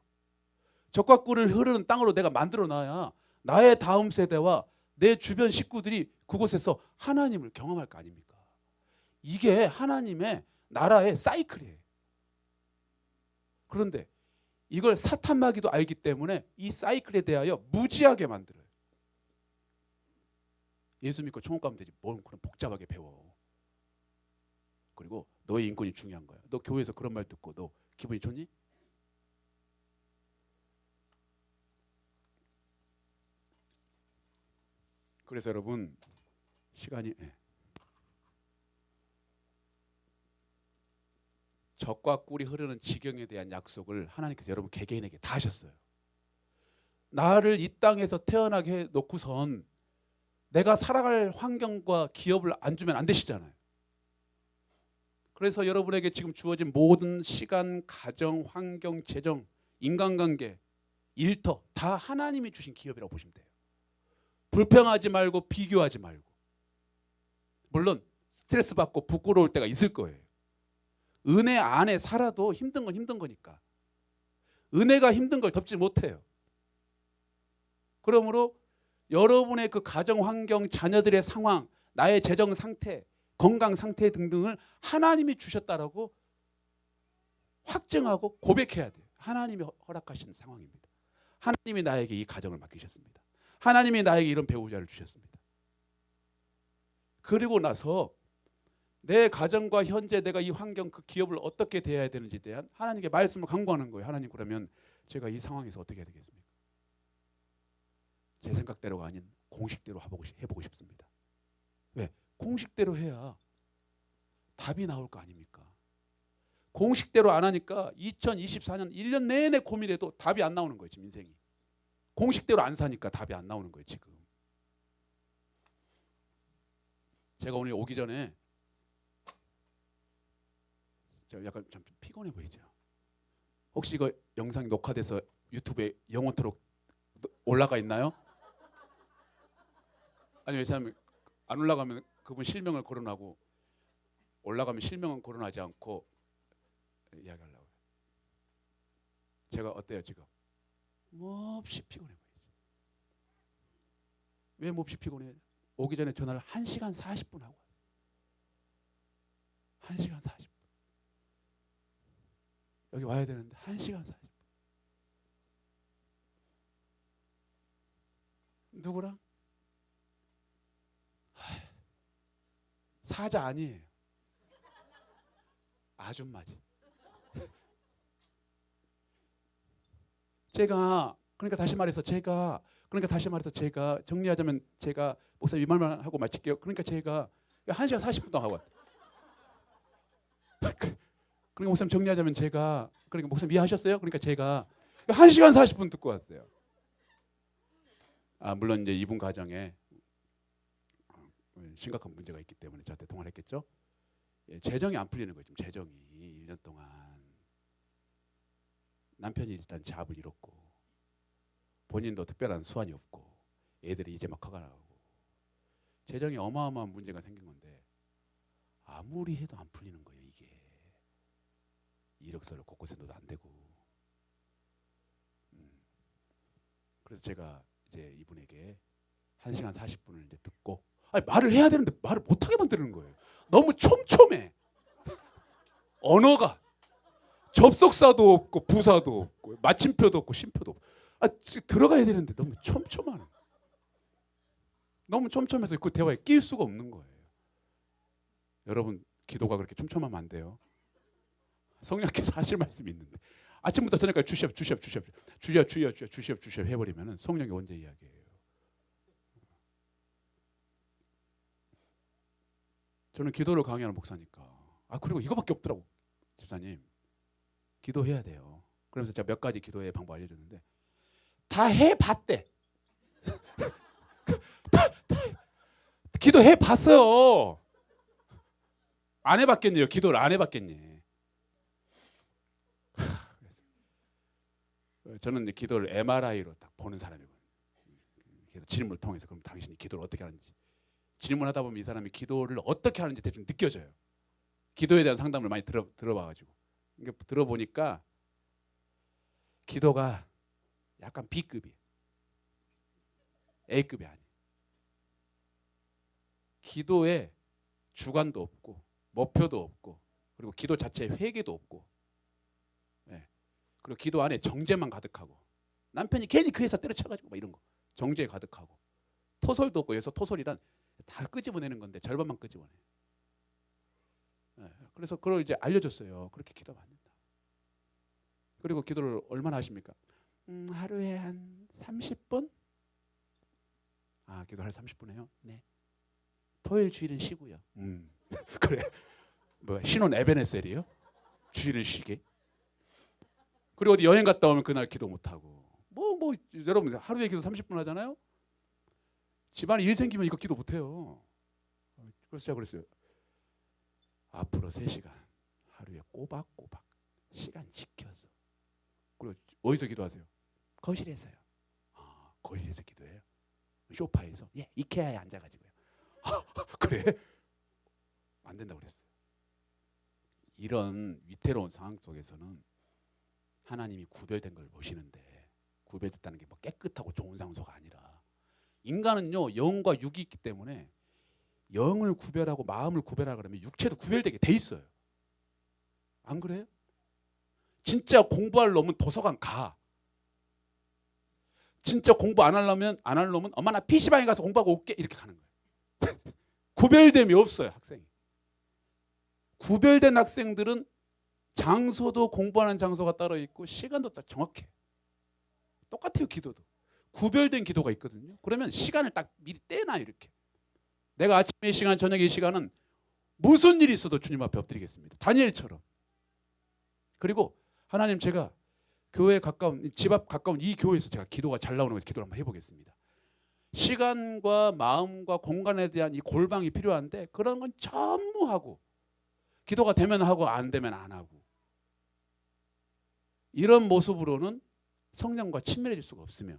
젖과 꿀을 흐르는 땅으로 내가 만들어 놔야 나의 다음 세대와 내 주변 식구들이 그곳에서 하나님을 경험할 거 아닙니까? 이게 하나님의 나라의 사이클이에요. 그런데 이걸 사탄 마귀도 알기 때문에 이 사이클에 대하여 무지하게 만들어요. 예수 믿고 천국 가면 되지. 뭘 그런 복잡하게 배워. 그리고 너의 인권이 중요한 거야. 너 교회에서 그런 말 듣고 너 기분이 좋니? 그래서 여러분 시간이 젖과 꿀이 흐르는 지경에 대한 약속을 하나님께서 여러분 개개인에게 다 하셨어요. 나를 이 땅에서 태어나게 해 놓고선 내가 살아갈 환경과 기업을 안 주면 안 되시잖아요. 그래서 여러분에게 지금 주어진 모든 시간, 가정, 환경, 재정, 인간관계, 일터 다 하나님이 주신 기업이라고 보시면 돼요. 불평하지 말고 비교하지 말고. 물론 스트레스 받고 부끄러울 때가 있을 거예요. 은혜 안에 살아도 힘든 건 힘든 거니까. 은혜가 힘든 걸 덮지 못해요. 그러므로 여러분의 그 가정 환경, 자녀들의 상황, 나의 재정 상태, 건강 상태 등등을 하나님이 주셨다라고 확증하고 고백해야 돼요. 하나님이 허락하신 상황입니다. 하나님이 나에게 이 가정을 맡기셨습니다. 하나님이 나에게 이런 배우자를 주셨습니다. 그리고 나서 내 가정과 현재 내가 이 환경, 그 기업을 어떻게 대해야 되는지에 대한 하나님께 말씀을 강구하는 거예요. 하나님, 그러면 제가 이 상황에서 어떻게 해야 되겠습니까? 제 생각대로가 아닌 공식대로 해보고 싶습니다. 왜? 공식대로 해야 답이 나올 거 아닙니까? 공식대로 안 하니까 2024년 1년 내내 고민해도 답이 안 나오는 거예요. 지금 인생이. 공식대로 안 사니까 답이 안 나오는 거예요. 지금. 제가 오늘 오기 전에 제가 약간 좀 피곤해 보이죠? 혹시 이거 영상이 녹화돼서 유튜브에 영원토록 올라가 있나요? 아니 왜냐하면 안 올라가면 그분 실명을 거론하고 올라가면 실명은 거론하지 않고 이야기하려고요. 제가 어때요 지금? 몹시 피곤해 보이죠. 왜 몹시 피곤해요? 오기 전에 전화를 1시간 40분 하고 1시간 40분 여기 와야 되는데 1시간 40분 누구랑? 사자 아니에요. 아줌마지. 제가 다시 말해서 제가 정리하자면 제가 목사님 이 말만 하고 마칠게요. 그러니까 제가 1시간 40분 동안 하고 그러니까 목사님 정리하자면 제가 목사님 이해하셨어요? 그러니까 제가 1시간 40분 듣고 왔어요. 물론 이제 이분 가정에 심각한 문제가 있기 때문에 저한테 통화를 했겠죠. 재정이 안 풀리는 거예요. 지금 재정이 1년 동안 남편이 일단 잡을 잃었고 본인도 특별한 수완이 없고 애들이 이제 막 커가고 재정이 어마어마한 문제가 생긴 건데 아무리 해도 안 풀리는 거예요. 이게 이력서를 곳곳에 넣어도 안 되고 그래서 제가 이제 이분에게 1시간 40분을 이제 듣고 말을 해야 되는데 말을 못하게 만드는 거예요. 너무 촘촘해. 언어가 접속사도 없고 부사도 없고 마침표도 없고 쉼표도 없고 들어가야 되는데 너무 촘촘하네. 너무 촘촘해서 그 대화에 끼일 수가 없는 거예요. 여러분 기도가 그렇게 촘촘하면 안 돼요. 성령께서 하실 말씀이 있는데 아침부터 저녁까지 주시옵 해버리면 성령이 언제 이야기해요. 저는 기도를 강의하는 목사니까 그리고 이거밖에 없더라고. 집사님 기도해야 돼요. 그러면서 제가 몇 가지 기도의 방법 알려줬는데 다 해봤대. 기도해봤어요. 안 해봤겠네요. 기도를 안 해봤겠니. 저는 이제 기도를 MRI로 딱 보는 사람이거든요. 그래서 질문을 통해서 그럼 당신이 기도를 어떻게 하는지 질문하다 보면 이 사람이 기도를 어떻게 하는지 대충 느껴져요. 기도에 대한 상담을 많이 들어봐가지고 들어보니까 기도가 약간 B급이에요. A급이 아니에요. 기도에 주관도 없고 목표도 없고 그리고 기도 자체에 회개도 없고 네. 그리고 기도 안에 정죄만 가득하고 남편이 괜히 그 회사 때려쳐가지고 막 이런 거 정죄에 가득하고 토설도 없고 여기서 토설이란 다 끄집어내는 건데 절반만 끄집어내. 네. 그래서 그걸 이제 알려줬어요. 그렇게 기도하면 안 된다. 그리고 기도를 얼마나 하십니까? 하루에 한 30분? 아, 기도 하루에 30분 해요? 네. 토요일 주일은 쉬고요. 그래. 뭐 신혼 에베네셀이요? 주일은 쉬게. 그리고 어디 여행 갔다 오면 그날 기도 못 하고. 뭐 여러분 하루에 기도 30분 하잖아요. 집안에 일 생기면 이거 기도 못 해요. 그래서 제가 그랬어요. 앞으로 3시간 하루에 꼬박꼬박 시간 지켜서. 그리고 어디서 기도하세요? 거실에서요. 아, 거실에서 기도해요? 소파에서? 예, 이케아에 앉아가지고요. 그래? 안 된다고 그랬어요. 이런 위태로운 상황 속에서는 하나님이 구별된 걸 보시는데 구별됐다는 게 뭐 깨끗하고 좋은 장소가 아니라 인간은요 영과 육이 있기 때문에 영을 구별하고 마음을 구별하라 그러면 육체도 구별되게 돼 있어요. 안 그래요? 진짜 공부할 놈은 도서관 가. 진짜 공부 안 하려면 안 할 놈은 엄마 나 PC방에 가서 공부하고 올게 이렇게 가는 거예요. 구별됨이 없어요 학생이. 구별된 학생들은 장소도 공부하는 장소가 따로 있고 시간도 딱 정확해. 똑같아요 기도도. 구별된 기도가 있거든요. 그러면 시간을 딱 미리 떼놔 이렇게. 내가 아침에 이 시간 저녁에 이 시간은 무슨 일이 있어도 주님 앞에 엎드리겠습니다. 다니엘처럼. 그리고 하나님 제가 교회에 가까운 집 앞 가까운 이 교회에서 제가 기도가 잘 나오는 곳에서 기도를 한번 해보겠습니다. 시간과 마음과 공간에 대한 이 골방이 필요한데 그런 건 전무하고 기도가 되면 하고 안 되면 안 하고 이런 모습으로는 성령과 친밀해질 수가 없으며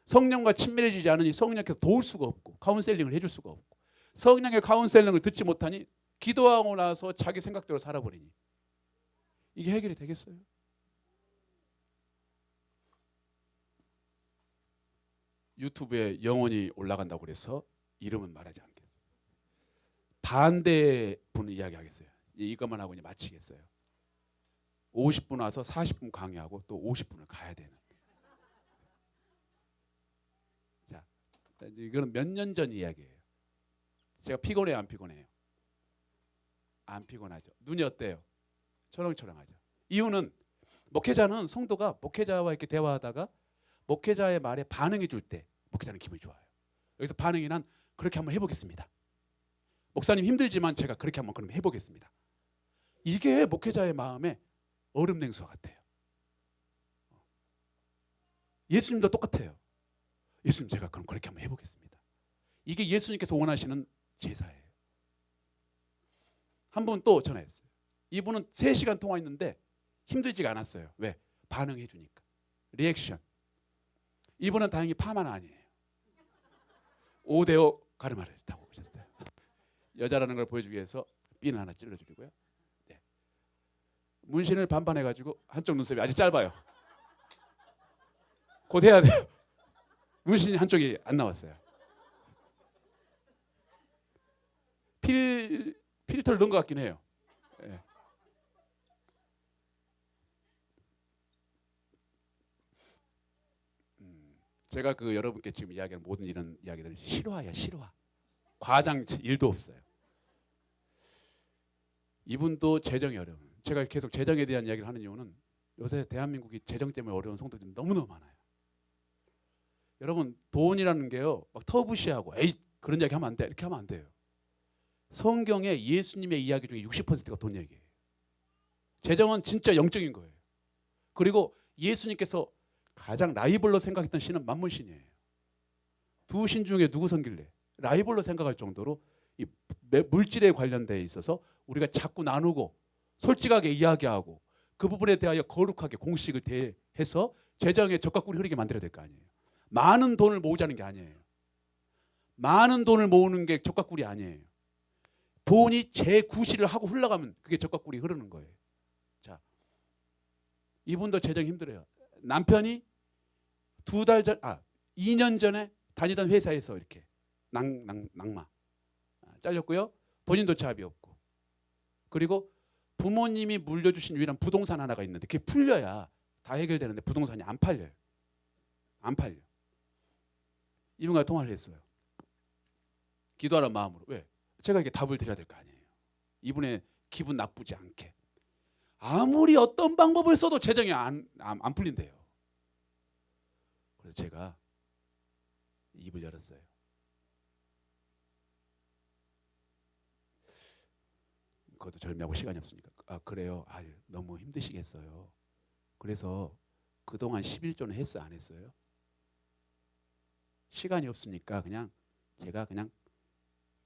성령과 친밀해지지 않으니 성령께서 도울 수가 없고 카운셀링을 해줄 수가 없고 성령의 카운셀링을 듣지 못하니 기도하고 나서 자기 생각대로 살아버리니 이게 해결이 되겠어요? 유튜브에 영원히 올라간다고 그래서 이름은 말하지 않겠어요. 반대 분을 이야기하겠어요. 이것만 하고 이제 마치겠어요. 50분 와서 40분 강의하고 또 50분을 가야 되는. 자, 이거는 몇 년 전 이야기예요. 제가 피곤해요, 안 피곤해요? 안 피곤하죠. 눈이 어때요? 초롱초롱하죠. 이유는 목회자는 성도가 목회자와 이렇게 대화하다가 목회자의 말에 반응해 줄 때 목회자는 기분이 좋아요. 여기서 반응이 난 그렇게 한번 해보겠습니다. 목사님 힘들지만 제가 그렇게 한번 그럼 해보겠습니다. 이게 목회자의 마음에 얼음 냉수와 같아요. 예수님도 똑같아요. 예수님 제가 그럼 그렇게 한번 해보겠습니다. 이게 예수님께서 원하시는 제사예요. 한 분 또 전화했어요. 이분은 3시간 통화했는데 힘들지가 않았어요. 왜? 반응해 주니까. 리액션. 이분은 다행히 파마는 아니에요. 5대5 가르마를 타고 오셨어요. 여자라는 걸 보여주기 위해서 핀 하나 찔러주고요. 네. 문신을 반반 해가지고 한쪽 눈썹이 아직 짧아요. 곧 해야 돼요. 문신이 한쪽이 안 나왔어요. 필터를 넣은 것 같긴 해요. 네. 제가 그 여러분께 지금 이야기하는 모든 이런 이야기들은 실화야, 실화. 과장 일도 없어요. 이분도 재정이 어려워요. 제가 계속 재정에 대한 이야기를 하는 이유는 요새 대한민국이 재정 때문에 어려운 성도들이 너무너무 많아요. 여러분 돈이라는 게요 막 터부시하고 에이 그런 이야기 하면 안 돼 이렇게 하면 안 돼요. 성경에 예수님의 이야기 중에 60%가 돈 얘기예요. 재정은 진짜 영적인 거예요. 그리고 예수님께서 가장 라이벌로 생각했던 신은 만문신이에요. 두 신 중에 누구 섬길래? 라이벌로 생각할 정도로 이 물질에 관련돼 있어서 우리가 자꾸 나누고 솔직하게 이야기하고 그 부분에 대하여 거룩하게 공식을 대해서 재정에 적각꿀이 흐르게 만들어야 될 거 아니에요. 많은 돈을 모으자는 게 아니에요. 많은 돈을 모으는 게 적각꿀이 아니에요. 돈이 재구실을 하고 흘러가면 그게 적각꿀이 흐르는 거예요. 자, 이분도 재정이 힘들어요. 남편이 2년 전에 다니던 회사에서 이렇게 낙마 잘렸고요. 본인도 잡이 없고, 그리고 부모님이 물려주신 유일한 부동산 하나가 있는데 그게 풀려야 다 해결되는데 부동산이 안 팔려요. 안 팔려. 이분과 통화를 했어요. 기도하는 마음으로. 왜? 제가 이게 답을 드려야 될 거 아니에요. 이분의 기분 나쁘지 않게. 아무리 어떤 방법을 써도 재정이 안 풀린대요. 그래서 제가 입을 열었어요. 그것도 절묘하고 시간이 없으니까. 아 그래요? 아유 너무 힘드시겠어요. 그래서 그동안 11조는 했어 안 했어요? 시간이 없으니까 제가 그냥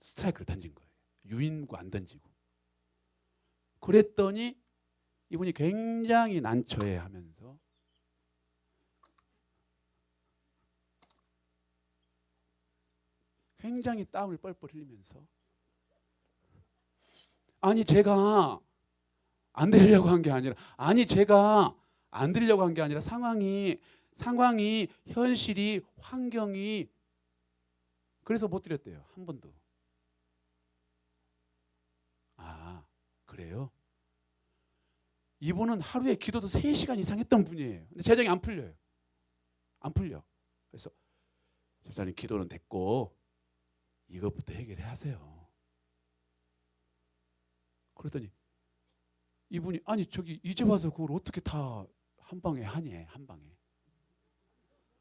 스트라이크를 던진 거예요. 유인구 안 던지고. 그랬더니 이분이 굉장히 난처해하면서 굉장히 땀을 뻘뻘 흘리면서 아니 제가 안 드리려고 한 게 아니라 상황이 현실이 환경이 그래서 못 드렸대요. 한 번도. 아 그래요? 이분은 하루에 기도도 3시간 이상 했던 분이에요. 근데 재정이 안 풀려요. 안 풀려. 그래서 집사님 기도는 됐고 이것부터 해결해 하세요. 그랬더니 이분이 아니 저기 이제 와서 그걸 어떻게 다 한 방에 하니? 한 방에.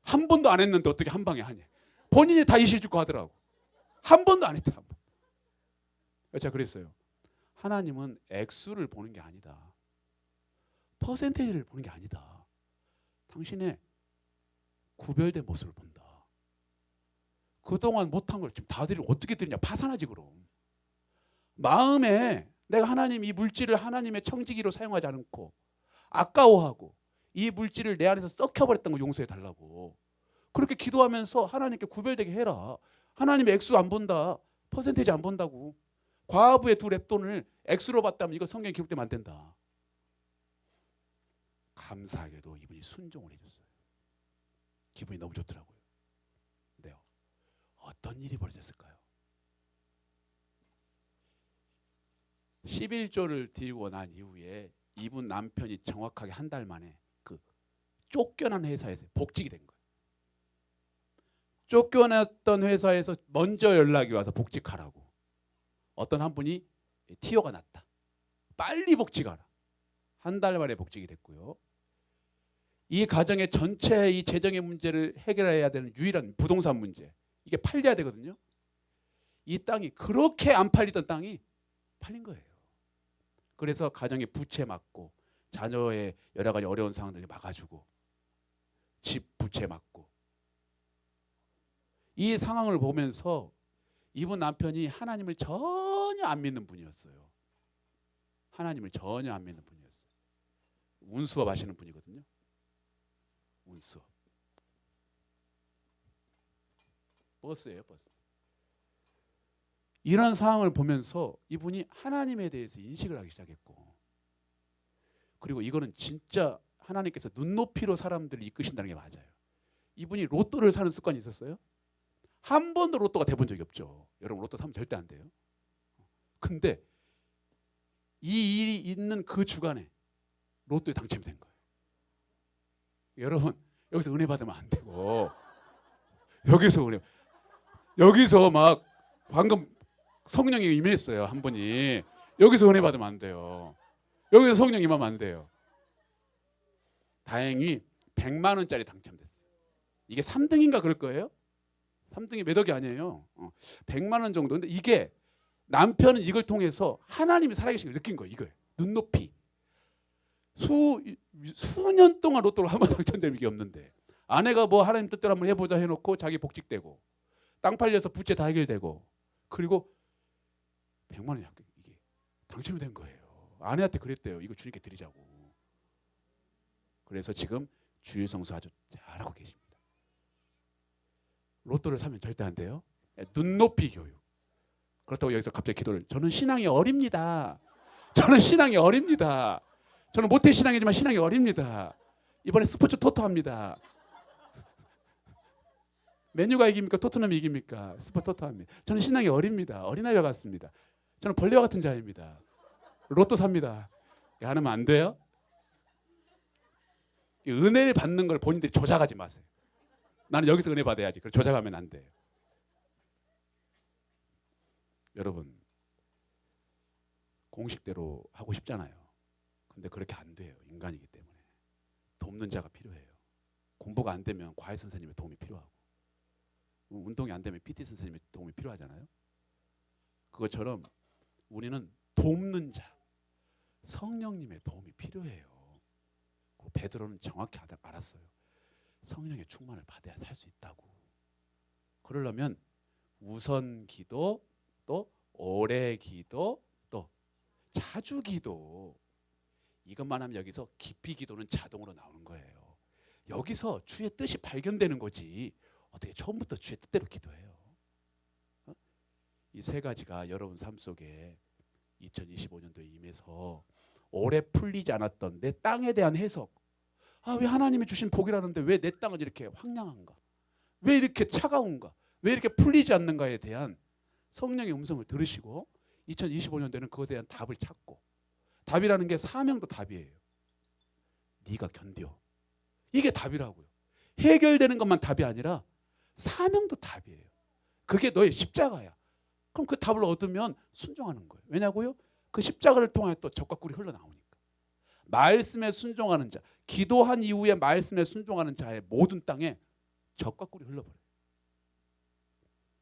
한 번도 안 했는데 어떻게 한 방에 하니? 본인이 다 이실 주고 하더라고. 한 번도 안 했다. 한 번. 제가 그랬어요. 하나님은 액수를 보는 게 아니다. 퍼센테이지를 보는 게 아니다. 당신의 구별된 모습을 본다. 그동안 못한 걸 지금 다들 어떻게 드리냐. 파산하지 그럼. 마음에 내가 하나님 이 물질을 하나님의 청지기로 사용하지 않고 아까워하고 이 물질을 내 안에서 썩혀버렸던 거 용서해 달라고. 그렇게 기도하면서 하나님께 구별되게 해라. 하나님의 액수 안 본다. 퍼센테이지 안 본다고. 과부의 2렙돈을 액수로 봤다면 이거 성경에 기록되면 안 된다. 감사하게도 이분이 순종을 해줬어요. 기분이 너무 좋더라고요. 근데요, 어떤 일이 벌어졌을까요? 11조를 드리고 난 이후에 이분 남편이 정확하게 한 달 만에 그 쫓겨난 회사에서 복직이 된 거예요. 쫓겨났던 회사에서 먼저 연락이 와서 복직하라고. 어떤 한 분이 티오가 났다. 빨리 복직하라. 한 달 만에 복직이 됐고요. 이 가정의 전체 이 재정의 문제를 해결해야 되는 유일한 부동산 문제. 이게 팔려야 되거든요. 이 땅이 그렇게 안 팔리던 땅이 팔린 거예요. 그래서 가정의 부채 막고 자녀의 여러 가지 어려운 상황들을 막아주고 집 부채 막고 이 상황을 보면서 이분 남편이 하나님을 전혀 안 믿는 분이었어요. 하나님을 전혀 안 믿는 분이었어요. 운수업 하시는 분이거든요. 운수업. 버스예요, 버스. 이런 상황을 보면서 이분이 하나님에 대해서 인식을 하기 시작했고, 그리고 이거는 진짜 하나님께서 눈높이로 사람들을 이끄신다는 게 맞아요. 이분이 로또를 사는 습관이 있었어요? 한 번도 로또가 돼본 적이 없죠. 여러분 로또 사면 절대 안 돼요. 근데 이 일이 있는 그 주간에 로또에 당첨이 된 거예요. 여러분 여기서 은혜 받으면 안 되고 여기서 막 방금 성령이 임했어요. 한 분이 여기서 은혜 받으면 안 돼요. 여기서 성령 임하면 안 돼요. 다행히 100만 원짜리 당첨됐어요. 이게 3등인가 그럴 거예요. 3등이 몇 억이 아니에요. 100만 원 정도. 근데 이게 남편은 이걸 통해서 하나님이 살아계신 걸 느낀 거예요. 이거예요. 눈높이. 수년 동안 로또를 한 번 당첨된 게 없는데 아내가 뭐 하나님 뜻대로 한번 해보자 해놓고 자기 복직되고 땅 팔려서 부채 다 해결되고 그리고 100만 원이 이게 당첨이 된 거예요. 아내한테 그랬대요. 이거 주님께 드리자고. 그래서 지금 주일 성수 아주 잘하고 계십니다. 로또를 사면 절대 안 돼요. 눈높이 교육. 그렇다고 여기서 갑자기 기도를 저는 신앙이 어립니다. 저는 신앙이 어립니다. 저는 모태 신앙이지만 신앙이 어립니다. 이번에 스포츠 토토합니다. 맨유가 이깁니까? 토트넘이 이깁니까? 스포츠 토토합니다. 저는 신앙이 어립니다. 어린아이와 같습니다. 저는 벌레와 같은 자입니다. 로또 삽니다. 안 하면 안 돼요? 은혜를 받는 걸 본인들이 조작하지 마세요. 나는 여기서 은혜 받아야지. 그걸 조작하면 안 돼요. 여러분, 공식대로 하고 싶잖아요. 근데 그렇게 안 돼요. 인간이기 때문에. 돕는 자가 필요해요. 공부가 안 되면 과외 선생님의 도움이 필요하고, 운동이 안 되면 PT 선생님의 도움이 필요하잖아요. 그것처럼 우리는 돕는 자, 성령님의 도움이 필요해요. 베드로는 정확히 알았어요. 성령의 충만을 받아야 살 수 있다고. 그러려면 우선 기도, 또 오래 기도, 또 자주 기도, 이것만 하면 여기서 깊이 기도는 자동으로 나오는 거예요. 여기서 주의 뜻이 발견되는 거지 어떻게 처음부터 주의 뜻대로 기도해요? 이 세 가지가 여러분 삶 속에 2025년도에 임해서 오래 풀리지 않았던 내 땅에 대한 해석, 왜 하나님이 주신 복이라는데 왜 내 땅은 이렇게 황량한가, 왜 이렇게 차가운가, 왜 이렇게 풀리지 않는가에 대한 성령의 음성을 들으시고 2025년도에는 그것에 대한 답을 찾고, 답이라는 게 사명도 답이에요. 네가 견뎌, 이게 답이라고요. 해결되는 것만 답이 아니라 사명도 답이에요. 그게 너의 십자가야. 그럼 그 답을 얻으면 순종하는 거예요. 왜냐고요? 그 십자가를 통하여 또 적과 꿀이 흘러나오니까. 말씀에 순종하는 자, 기도한 이후에 말씀에 순종하는 자의 모든 땅에 적과 꿀이 흘러버려요.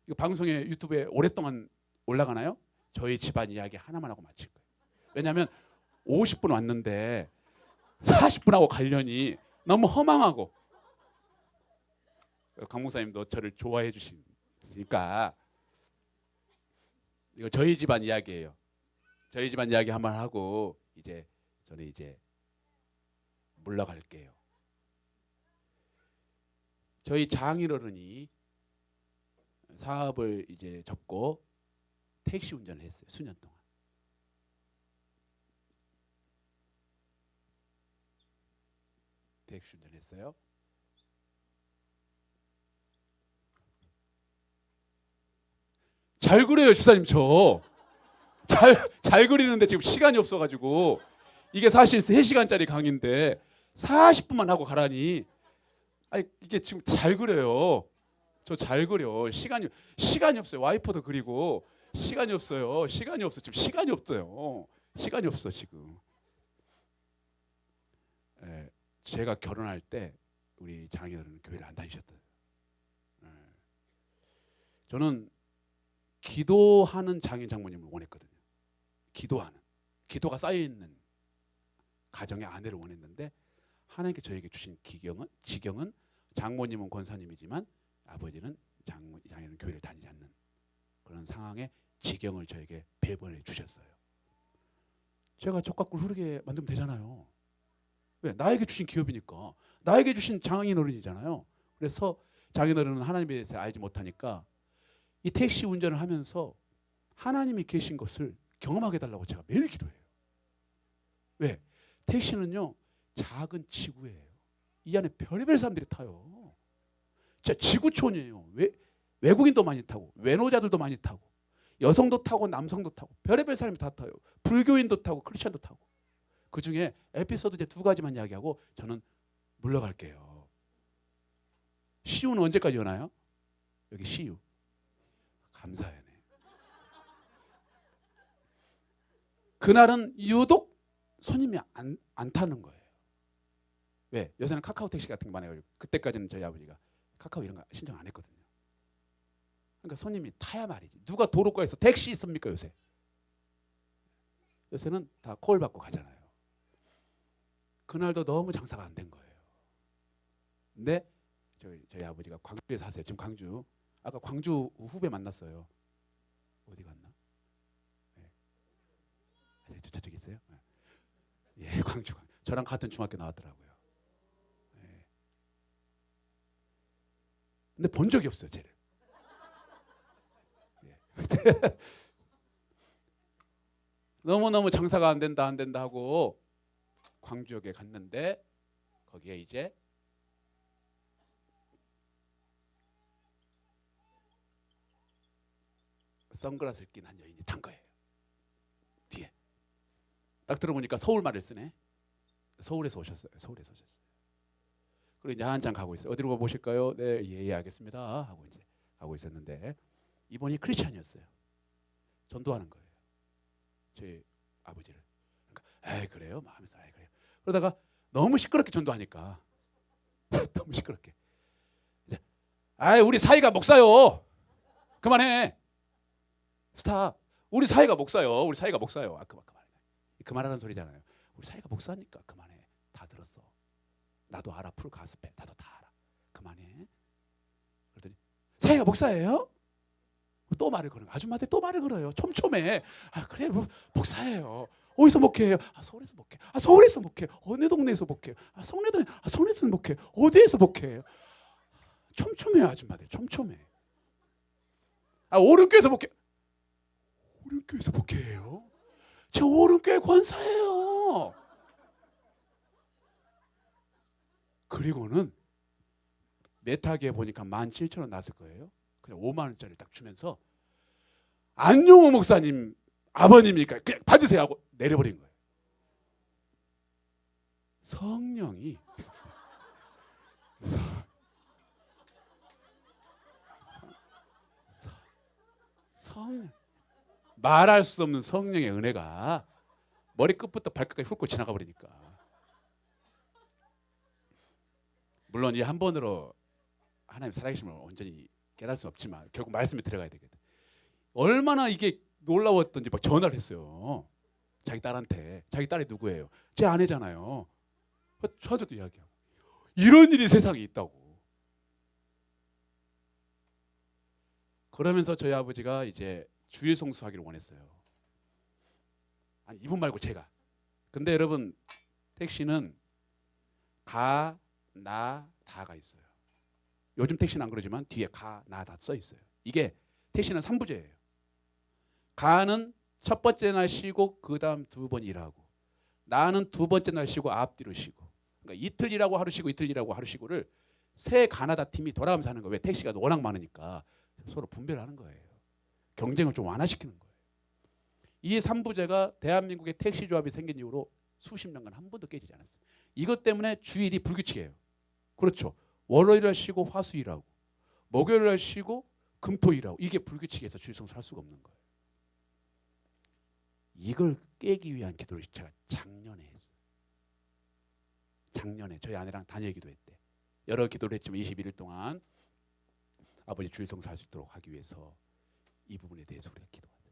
이거 방송에 유튜브에 오랫동안 올라가나요? 저희 집안 이야기 하나만 하고 마칠 거예요. 왜냐하면 50분 왔는데 40분하고 관련이 너무 허망하고, 강 목사님도 저를 좋아해 주시니까 이거 저희 집안 이야기예요. 저희 집안 이야기 한번 하고 저는 물러갈게요. 저희 장인어른이 사업을 접고 택시 운전을 했어요. 수년 동안. 택시 운전을 했어요. 잘 그려요, 집사님. 저 잘 그리는데 지금 시간이 없어가지고, 이게 사실 3시간짜리 강의인데 40분만 하고 가라니. 이게 지금 잘 그려요. 저 잘 그려. 시간이 없어요. 와이퍼도 그리고 시간이 없어요. 지금 시간이 없어요. 시간이 없어 지금. 제가 결혼할 때 우리 장인어른은 교회를 안 다니셨어요. 저는 기도하는 장인 장모님을 원했거든요. 기도가 쌓여있는 가정의 아내를 원했는데, 하나님께 저에게 주신 지경은 장모님은 권사님이지만 아버지는 장인은 교회를 다니지 않는 그런 상황에 지경을 저에게 배분해 주셨어요. 제가 젖과 꿀 흐르게 만들면 되잖아요. 왜? 나에게 주신 기업이니까. 나에게 주신 장인어른이잖아요. 그래서 장인어른은 하나님에 대해서 알지 못하니까 이 택시 운전을 하면서 하나님이 계신 것을 경험하게 해달라고 제가 매일 기도해요. 왜? 택시는요 작은 지구예요. 이 안에 별의별 사람들이 타요. 진짜 지구촌이에요. 외국인도 많이 타고 외노자들도 많이 타고 여성도 타고 남성도 타고 별의별 사람이 다 타요. 불교인도 타고 크리스천도 타고. 그중에 에피소드 2가지만 이야기하고 저는 물러갈게요. 시우는 언제까지 오나요? 여기 시우. 감사해요. 그날은 유독 손님이 안 타는 거예요. 왜? 요새는 카카오 택시 같은 거 많아요. 그때까지는 저희 아버지가 카카오 이런 거 신청 안 했거든요. 그러니까 손님이 타야 말이지. 누가 도로가에서 택시 있습니까 요새? 요새는 다 콜 받고 가잖아요. 그날도 너무 장사가 안 된 거예요. 근데 저희 아버지가 광주에 사세요. 지금 광주. 아까 광주 후배 만났어요. 어디 갔나? 저쪽에 있어요? 예, 광주. 저랑 같은 중학교 나왔더라고요. 예. 근데 본 적이 없어요, 쟤를. 예. 너무너무 장사가 안 된다 하고 광주역에 갔는데 거기에 이제 선글라스를 낀 한 여인이 탄 거예요. 뒤에 딱 들어보니까 서울 말을 쓰네. 서울에서 오셨어요. 서울에서 오셨어요. 그리고 이제 한참 가고 있어요. 어디로 가보실까요? 네, 예, 알겠습니다 하고 이제 가고 있었는데 이분이 크리스찬이었어요. 전도하는 거예요. 제 아버지를. 그러니까 에이 그래요? 마음에서 에이 그래요. 그러다가 너무 시끄럽게 전도하니까 너무 시끄럽게 이제 아이 우리 사이가 목사요. 그만해. 스탑. 우리 사이가 목사요. 우리 사이가 목사요. 아 그만해. 그만하라는 소리잖아요. 우리 사이가 목사니까 그만해. 다 들었어. 나도 알아. 풀 가스펠. 나도 다 알아. 그만해. 그러더니 사이가 목사예요? 또 말을 거는 거예요. 아줌마한테 또 말을 걸어요. 촘촘해. 아 그래 뭐 목사예요. 어디서 목회해요? 아 서울에서 목회. 아 서울에서 목회. 어느 동네에서 목회해요? 아 성내동에. 아 성내에서 목회. 어디에서 목회해요? 촘촘해요 아줌마들. 촘촘해. 아 오른교에서 목회. 오른교에서 목회해요? 저 오른교회 권사예요. 그리고는 메타기에 보니까 17,000원 났을 거예요. 그냥 5만 원짜리 딱 주면서 안용호 목사님 아버님이니까 그냥 받으세요 하고 내려버린 거예요. 성령이 말할 수 없는 성령의 은혜가 머리끝부터 발끝까지 훑고 지나가 버리니까. 물론 이 한 번으로 하나님 살아계심을 온전히 깨달을 수 없지만 결국 말씀에 들어가야 되거든. 얼마나 이게 놀라웠던지 막 전화를 했어요. 자기 딸한테. 자기 딸이 누구예요? 제 아내잖아요. 저한테도 이야기하고 이런 일이 세상에 있다고. 그러면서 저희 아버지가 이제 주일 성수하기를 원했어요. 아니 이분 말고 제가. 근데 여러분 택시는 가, 나, 다가 있어요. 요즘 택시는 안 그러지만 뒤에 가, 나, 다 써 있어요. 이게 택시는 3부제예요. 가는 첫 번째 날 쉬고 그 다음 2번 일하고, 나는 2번째 날 쉬고 앞뒤로 쉬고. 그러니까 이틀 일하고 하루 쉬고 이틀 일하고 하루 쉬고를 세 가나다 팀이 돌아가면서 하는 거예요. 왜? 택시가 워낙 많으니까 서로 분배를 하는 거예요. 경쟁을 좀 완화시키는 거예요. 이 3부제가 대한민국의 택시 조합이 생긴 이후로 수십 년간 한 번도 깨지지 않았어요. 이것 때문에 주일이 불규칙해요. 그렇죠. 월요일날 쉬고 화수일하고 목요일날 쉬고 금토일하고 이게 불규칙해서 주일 성수할 수가 없는 거예요. 이걸 깨기 위한 기도를 제가 작년에 했어요. 작년에 저희 아내랑 단일 기도했대. 여러 기도를 했지만 21일 동안 아버지 주일 성수할 수 있도록 하기 위해서 이 부분에 대해서 우리가 기도하자.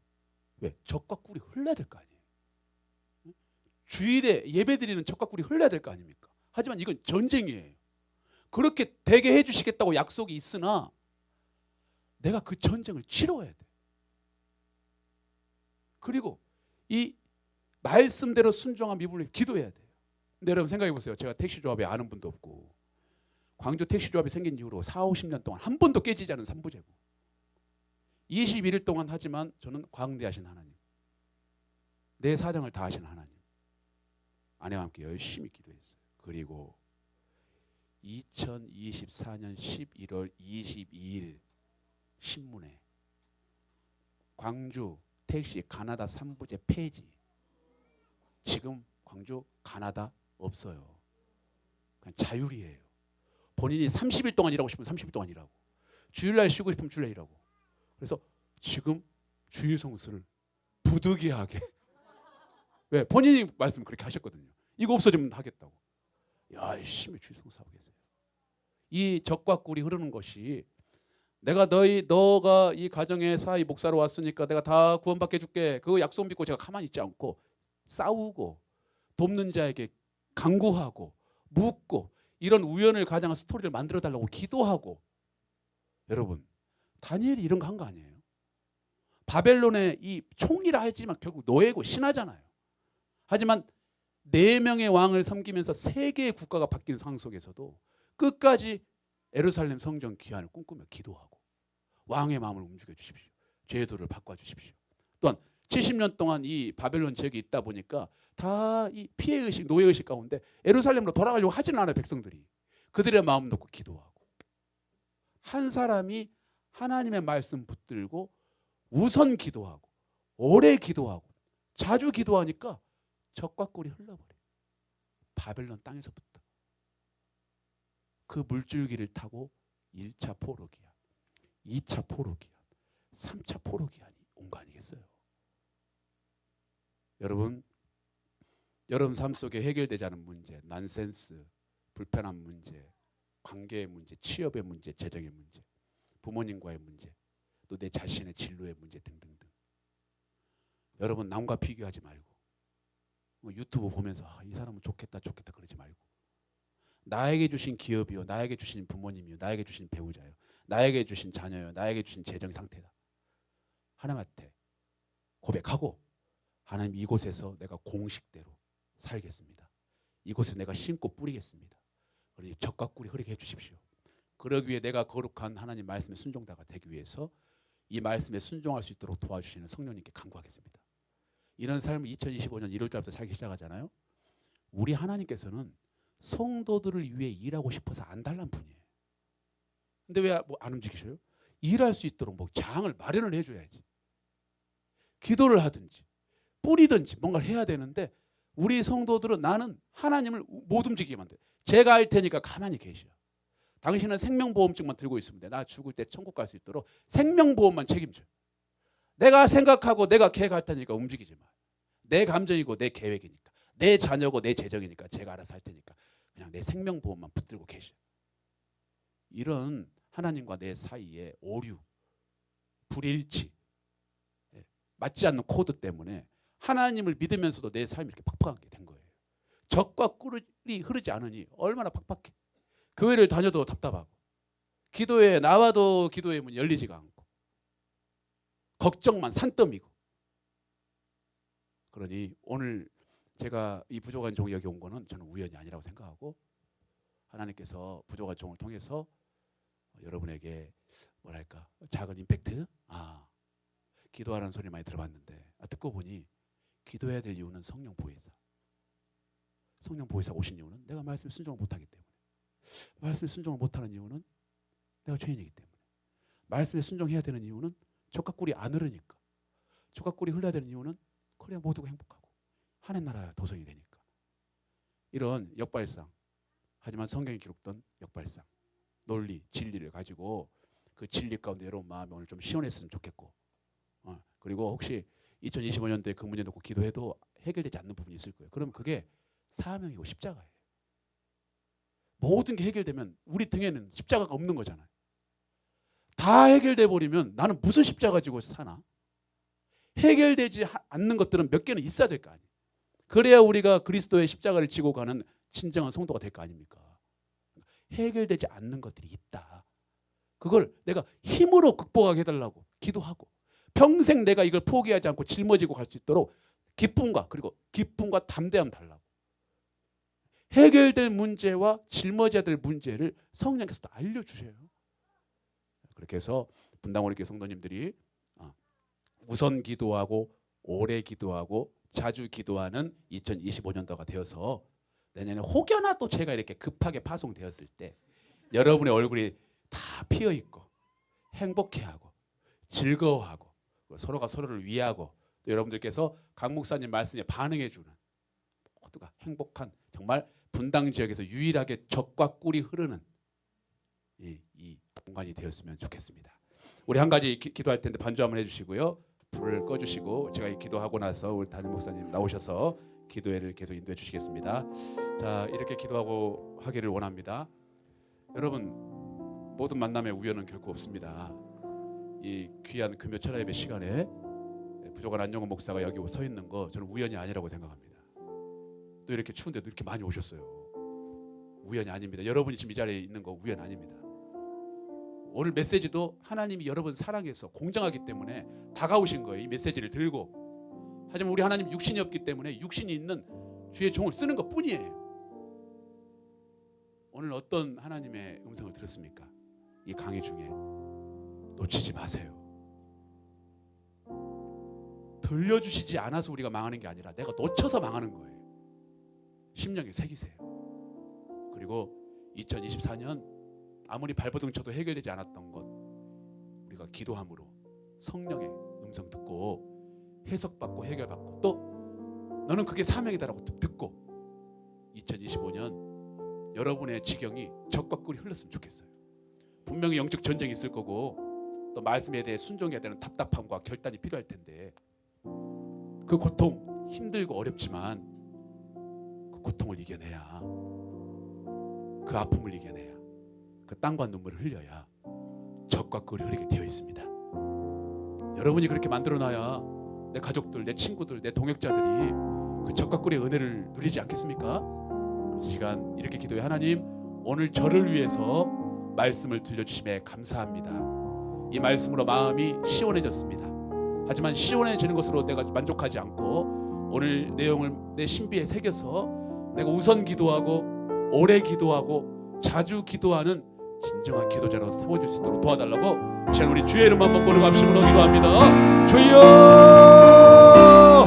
왜? 적과 꿀이 흘러야 될 거 아니에요. 주일에 예배드리는 적과 꿀이 흘러야 될 거 아닙니까? 하지만 이건 전쟁이에요. 그렇게 되게 해주시겠다고 약속이 있으나 내가 그 전쟁을 치러야 돼. 그리고 이 말씀대로 순종한 미분을 기도해야 돼요. 근데 여러분 생각해 보세요. 제가 택시조합에 아는 분도 없고 광주 택시조합이 생긴 이후로 40-50년 동안 한 번도 깨지지 않은 3부제고 21일 동안 하지만 저는 광대하신 하나님, 내 사정을 다하신 하나님, 아내와 함께 열심히 기도했어요. 그리고 2024년 11월 22일 신문에 광주 택시 가나다 3부제 폐지. 지금 광주 가나다 없어요. 그냥 자율이에요. 본인이 30일 동안 일하고 싶으면 30일 동안 일하고 주일날 쉬고 싶으면 주일날 일하고. 그래서 지금 주일 성수를 부득이하게 왜? 본인이 말씀 그렇게 하셨거든요. 이거 없어지면 하겠다고. 열심히 주일 성수하고 계세요. 이 적과 꿀이 흐르는 것이 내가 너가 이 가정의 사이 목사로 왔으니까 내가 다 구원받게 해줄게. 그 약속 믿고 제가 가만히 있지 않고 싸우고 돕는 자에게 간구하고 묻고 이런 우연을 가장한 스토리를 만들어 달라고 기도하고. 여러분 다니엘이 이런 거 한 거 아니에요? 바벨론의 이 총리라 하지만 결국 노예고 신하잖아요. 하지만 4명의 왕을 섬기면서 3개의 국가가 바뀌는 상황 속에서도 끝까지 예루살렘 성전 귀환을 꿈꾸며 기도하고 왕의 마음을 움직여 주십시오. 죄도를 바꿔 주십시오. 또한 70년 동안 이 바벨론 지역에 있다 보니까 다 이 피해의식, 노예의식 가운데 예루살렘으로 돌아가려고 하지는 않아요. 백성들이. 그들의 마음 놓고 기도하고, 한 사람이 하나님의 말씀 붙들고 우선 기도하고 오래 기도하고 자주 기도하니까 적과 꿀이 흘러버려요. 바벨론 땅에서부터. 그 물줄기를 타고 1차 포로기한, 2차 포로기한, 3차 포로기한이 온 거 아니겠어요? 여러분 삶 속에 해결되지 않은 문제, 난센스, 불편한 문제, 관계의 문제, 취업의 문제, 재정의 문제, 부모님과의 문제, 또 내 자신의 진로의 문제 등등등. 여러분 남과 비교하지 말고, 유튜브 보면서 이 사람은 좋겠다 그러지 말고, 나에게 주신 기업이요, 나에게 주신 부모님이요, 나에게 주신 배우자요, 나에게 주신 자녀요, 나에게 주신 재정 상태다. 하나님한테 고백하고, 하나님 이곳에서 내가 공식대로 살겠습니다. 이곳에 내가 심고 뿌리겠습니다. 그러니 적과 꿀이 흐르게 해주십시오. 그러기 위해 내가 거룩한 하나님 말씀에 순종자가 되기 위해서 이 말씀에 순종할 수 있도록 도와주시는 성령님께 간구하겠습니다. 이런 삶을 2025년 1월 달부터 살기 시작하잖아요. 우리 하나님께서는 성도들을 위해 일하고 싶어서 안 달란 분이에요. 근데 왜 안 움직이셔요? 일할 수 있도록 장을 마련을 해줘야지. 기도를 하든지 뿌리든지 뭔가를 해야 되는데, 우리 성도들은 나는 하나님을 못 움직이게 만들어요. 제가 할 테니까 가만히 계셔. 당신은 생명보험증만 들고 있으면 돼. 나 죽을 때 천국 갈 수 있도록 생명보험만 책임져. 내가 생각하고 내가 계획할 테니까 움직이지 마. 내 감정이고 내 계획이니까, 내 자녀고 내 재정이니까 제가 알아서 할 테니까 그냥 내 생명보험만 붙들고 계셔. 이런 하나님과 내 사이에 오류, 불일치, 맞지 않는 코드 때문에 하나님을 믿으면서도 내 삶이 이렇게 팍팍하게 된 거예요. 적과 꿀이 흐르지 않으니 얼마나 팍팍해. 교회를 다녀도 답답하고, 기도에 나와도 기도의 문이 열리지가 않고, 걱정만 산더미고. 그러니 오늘 제가 이 부족한 종 여기 온 거는 저는 우연이 아니라고 생각하고, 하나님께서 부족한 종을 통해서 여러분에게 뭐랄까 작은 임팩트, 기도하라는 소리 많이 들어봤는데, 듣고 보니 기도해야 될 이유는 성령 보혜사. 성령 보혜사 오신 이유는 내가 말씀에 순종을 못하기 때문에, 말씀에 순종을 못하는 이유는 내가 죄인이기 때문에, 말씀에 순종해야 되는 이유는 적과 꿀이 안 흐르니까, 적과 꿀이 흘러야 되는 이유는 그래야 모두가 행복하고 하나님 나라 도성이 되니까. 이런 역발상, 하지만 성경에 기록된 역발상, 논리, 진리를 가지고 그 진리 가운데 여러분 마음이 오늘 좀 시원했으면 좋겠고, 그리고 혹시 2025년도에 그 문제 놓고 기도해도 해결되지 않는 부분이 있을 거예요. 그럼 그게 사명이고 십자가예요. 모든 게 해결되면 우리 등에는 십자가가 없는 거잖아요. 다 해결돼 버리면 나는 무슨 십자가 지고 사나? 해결되지 않는 것들은 몇 개는 있어야 될 거 아니에요. 그래야 우리가 그리스도의 십자가를 지고 가는 진정한 성도가 될 거 아닙니까? 해결되지 않는 것들이 있다. 그걸 내가 힘으로 극복하게 해달라고 기도하고, 평생 내가 이걸 포기하지 않고 짊어지고 갈 수 있도록 기쁨과, 그리고 기쁨과 담대함 달라고. 해결될 문제와 짊어져야 될 문제를 성령께서 다 알려주셔요. 그렇게 해서 분당원리교회 성도님들이 우선 기도하고 오래 기도하고 자주 기도하는 2025년도가 되어서 내년에 혹여나 또 제가 이렇게 급하게 파송되었을 때 여러분의 얼굴이 다 피어있고 행복해하고 즐거워하고 서로가 서로를 위하고, 또 여러분들께서 강 목사님 말씀에 반응해주는 모두가 행복한, 정말 분당 지역에서 유일하게 적과 꿀이 흐르는 이 공간이 되었으면 좋겠습니다. 우리 한 가지 기도할 텐데 반주 한번 해주시고요. 불을 꺼주시고 제가 기도하고 나서 우리 담임 목사님 나오셔서 기도회를 계속 인도해 주시겠습니다. 자, 이렇게 기도하고 하기를 원합니다. 여러분, 모든 만남의 우연은 결코 없습니다. 이 귀한 금요 철야 예배 시간에 부족한 안영호 목사가 여기 서 있는 거 저는 우연이 아니라고 생각합니다. 또 이렇게 추운데도 이렇게 많이 오셨어요. 우연이 아닙니다. 여러분이 지금 이 자리에 있는 거 우연 아닙니다. 오늘 메시지도 하나님이 여러분 사랑해서 공정하기 때문에 다가오신 거예요. 이 메시지를 들고. 하지만 우리 하나님 육신이 없기 때문에 육신이 있는 주의 종을 쓰는 것 뿐이에요. 오늘 어떤 하나님의 음성을 들었습니까? 이 강의 중에 놓치지 마세요. 들려주시지 않아서 우리가 망하는 게 아니라 내가 놓쳐서 망하는 거예요. 심령에 새기세요. 그리고 2024년 아무리 발버둥 쳐도 해결되지 않았던 것, 우리가 기도함으로 성령의 음성 듣고 해석받고 해결받고, 또 너는 그게 사명이다라고 듣고 2025년 여러분의 지경이 적과 꿀이 흘렀으면 좋겠어요. 분명히 영적 전쟁이 있을 거고 또 말씀에 대해 순종해야 되는 답답함과 결단이 필요할 텐데, 그 고통 힘들고 어렵지만 그 고통을 이겨내야, 그 아픔을 이겨내야, 그 땀과 눈물을 흘려야 적과 꿀이 흐르게 되어 있습니다. 여러분이 그렇게 만들어놔야 내 가족들, 내 친구들, 내 동역자들이 그 적과 꿀의 은혜를 누리지 않겠습니까? 그래서 시간 이렇게 기도해. 하나님, 오늘 저를 위해서 말씀을 들려주심에 감사합니다. 이 말씀으로 마음이 시원해졌습니다. 하지만 시원해지는 것으로 내가 만족하지 않고 오늘 내용을 내 신비에 새겨서 내가 우선 기도하고 오래 기도하고 자주 기도하는 진정한 기도자로 세워질 수 있도록 도와달라고, 시간 우리 주의 이름 한번 부르고 합심으로 기도합니다. 주여!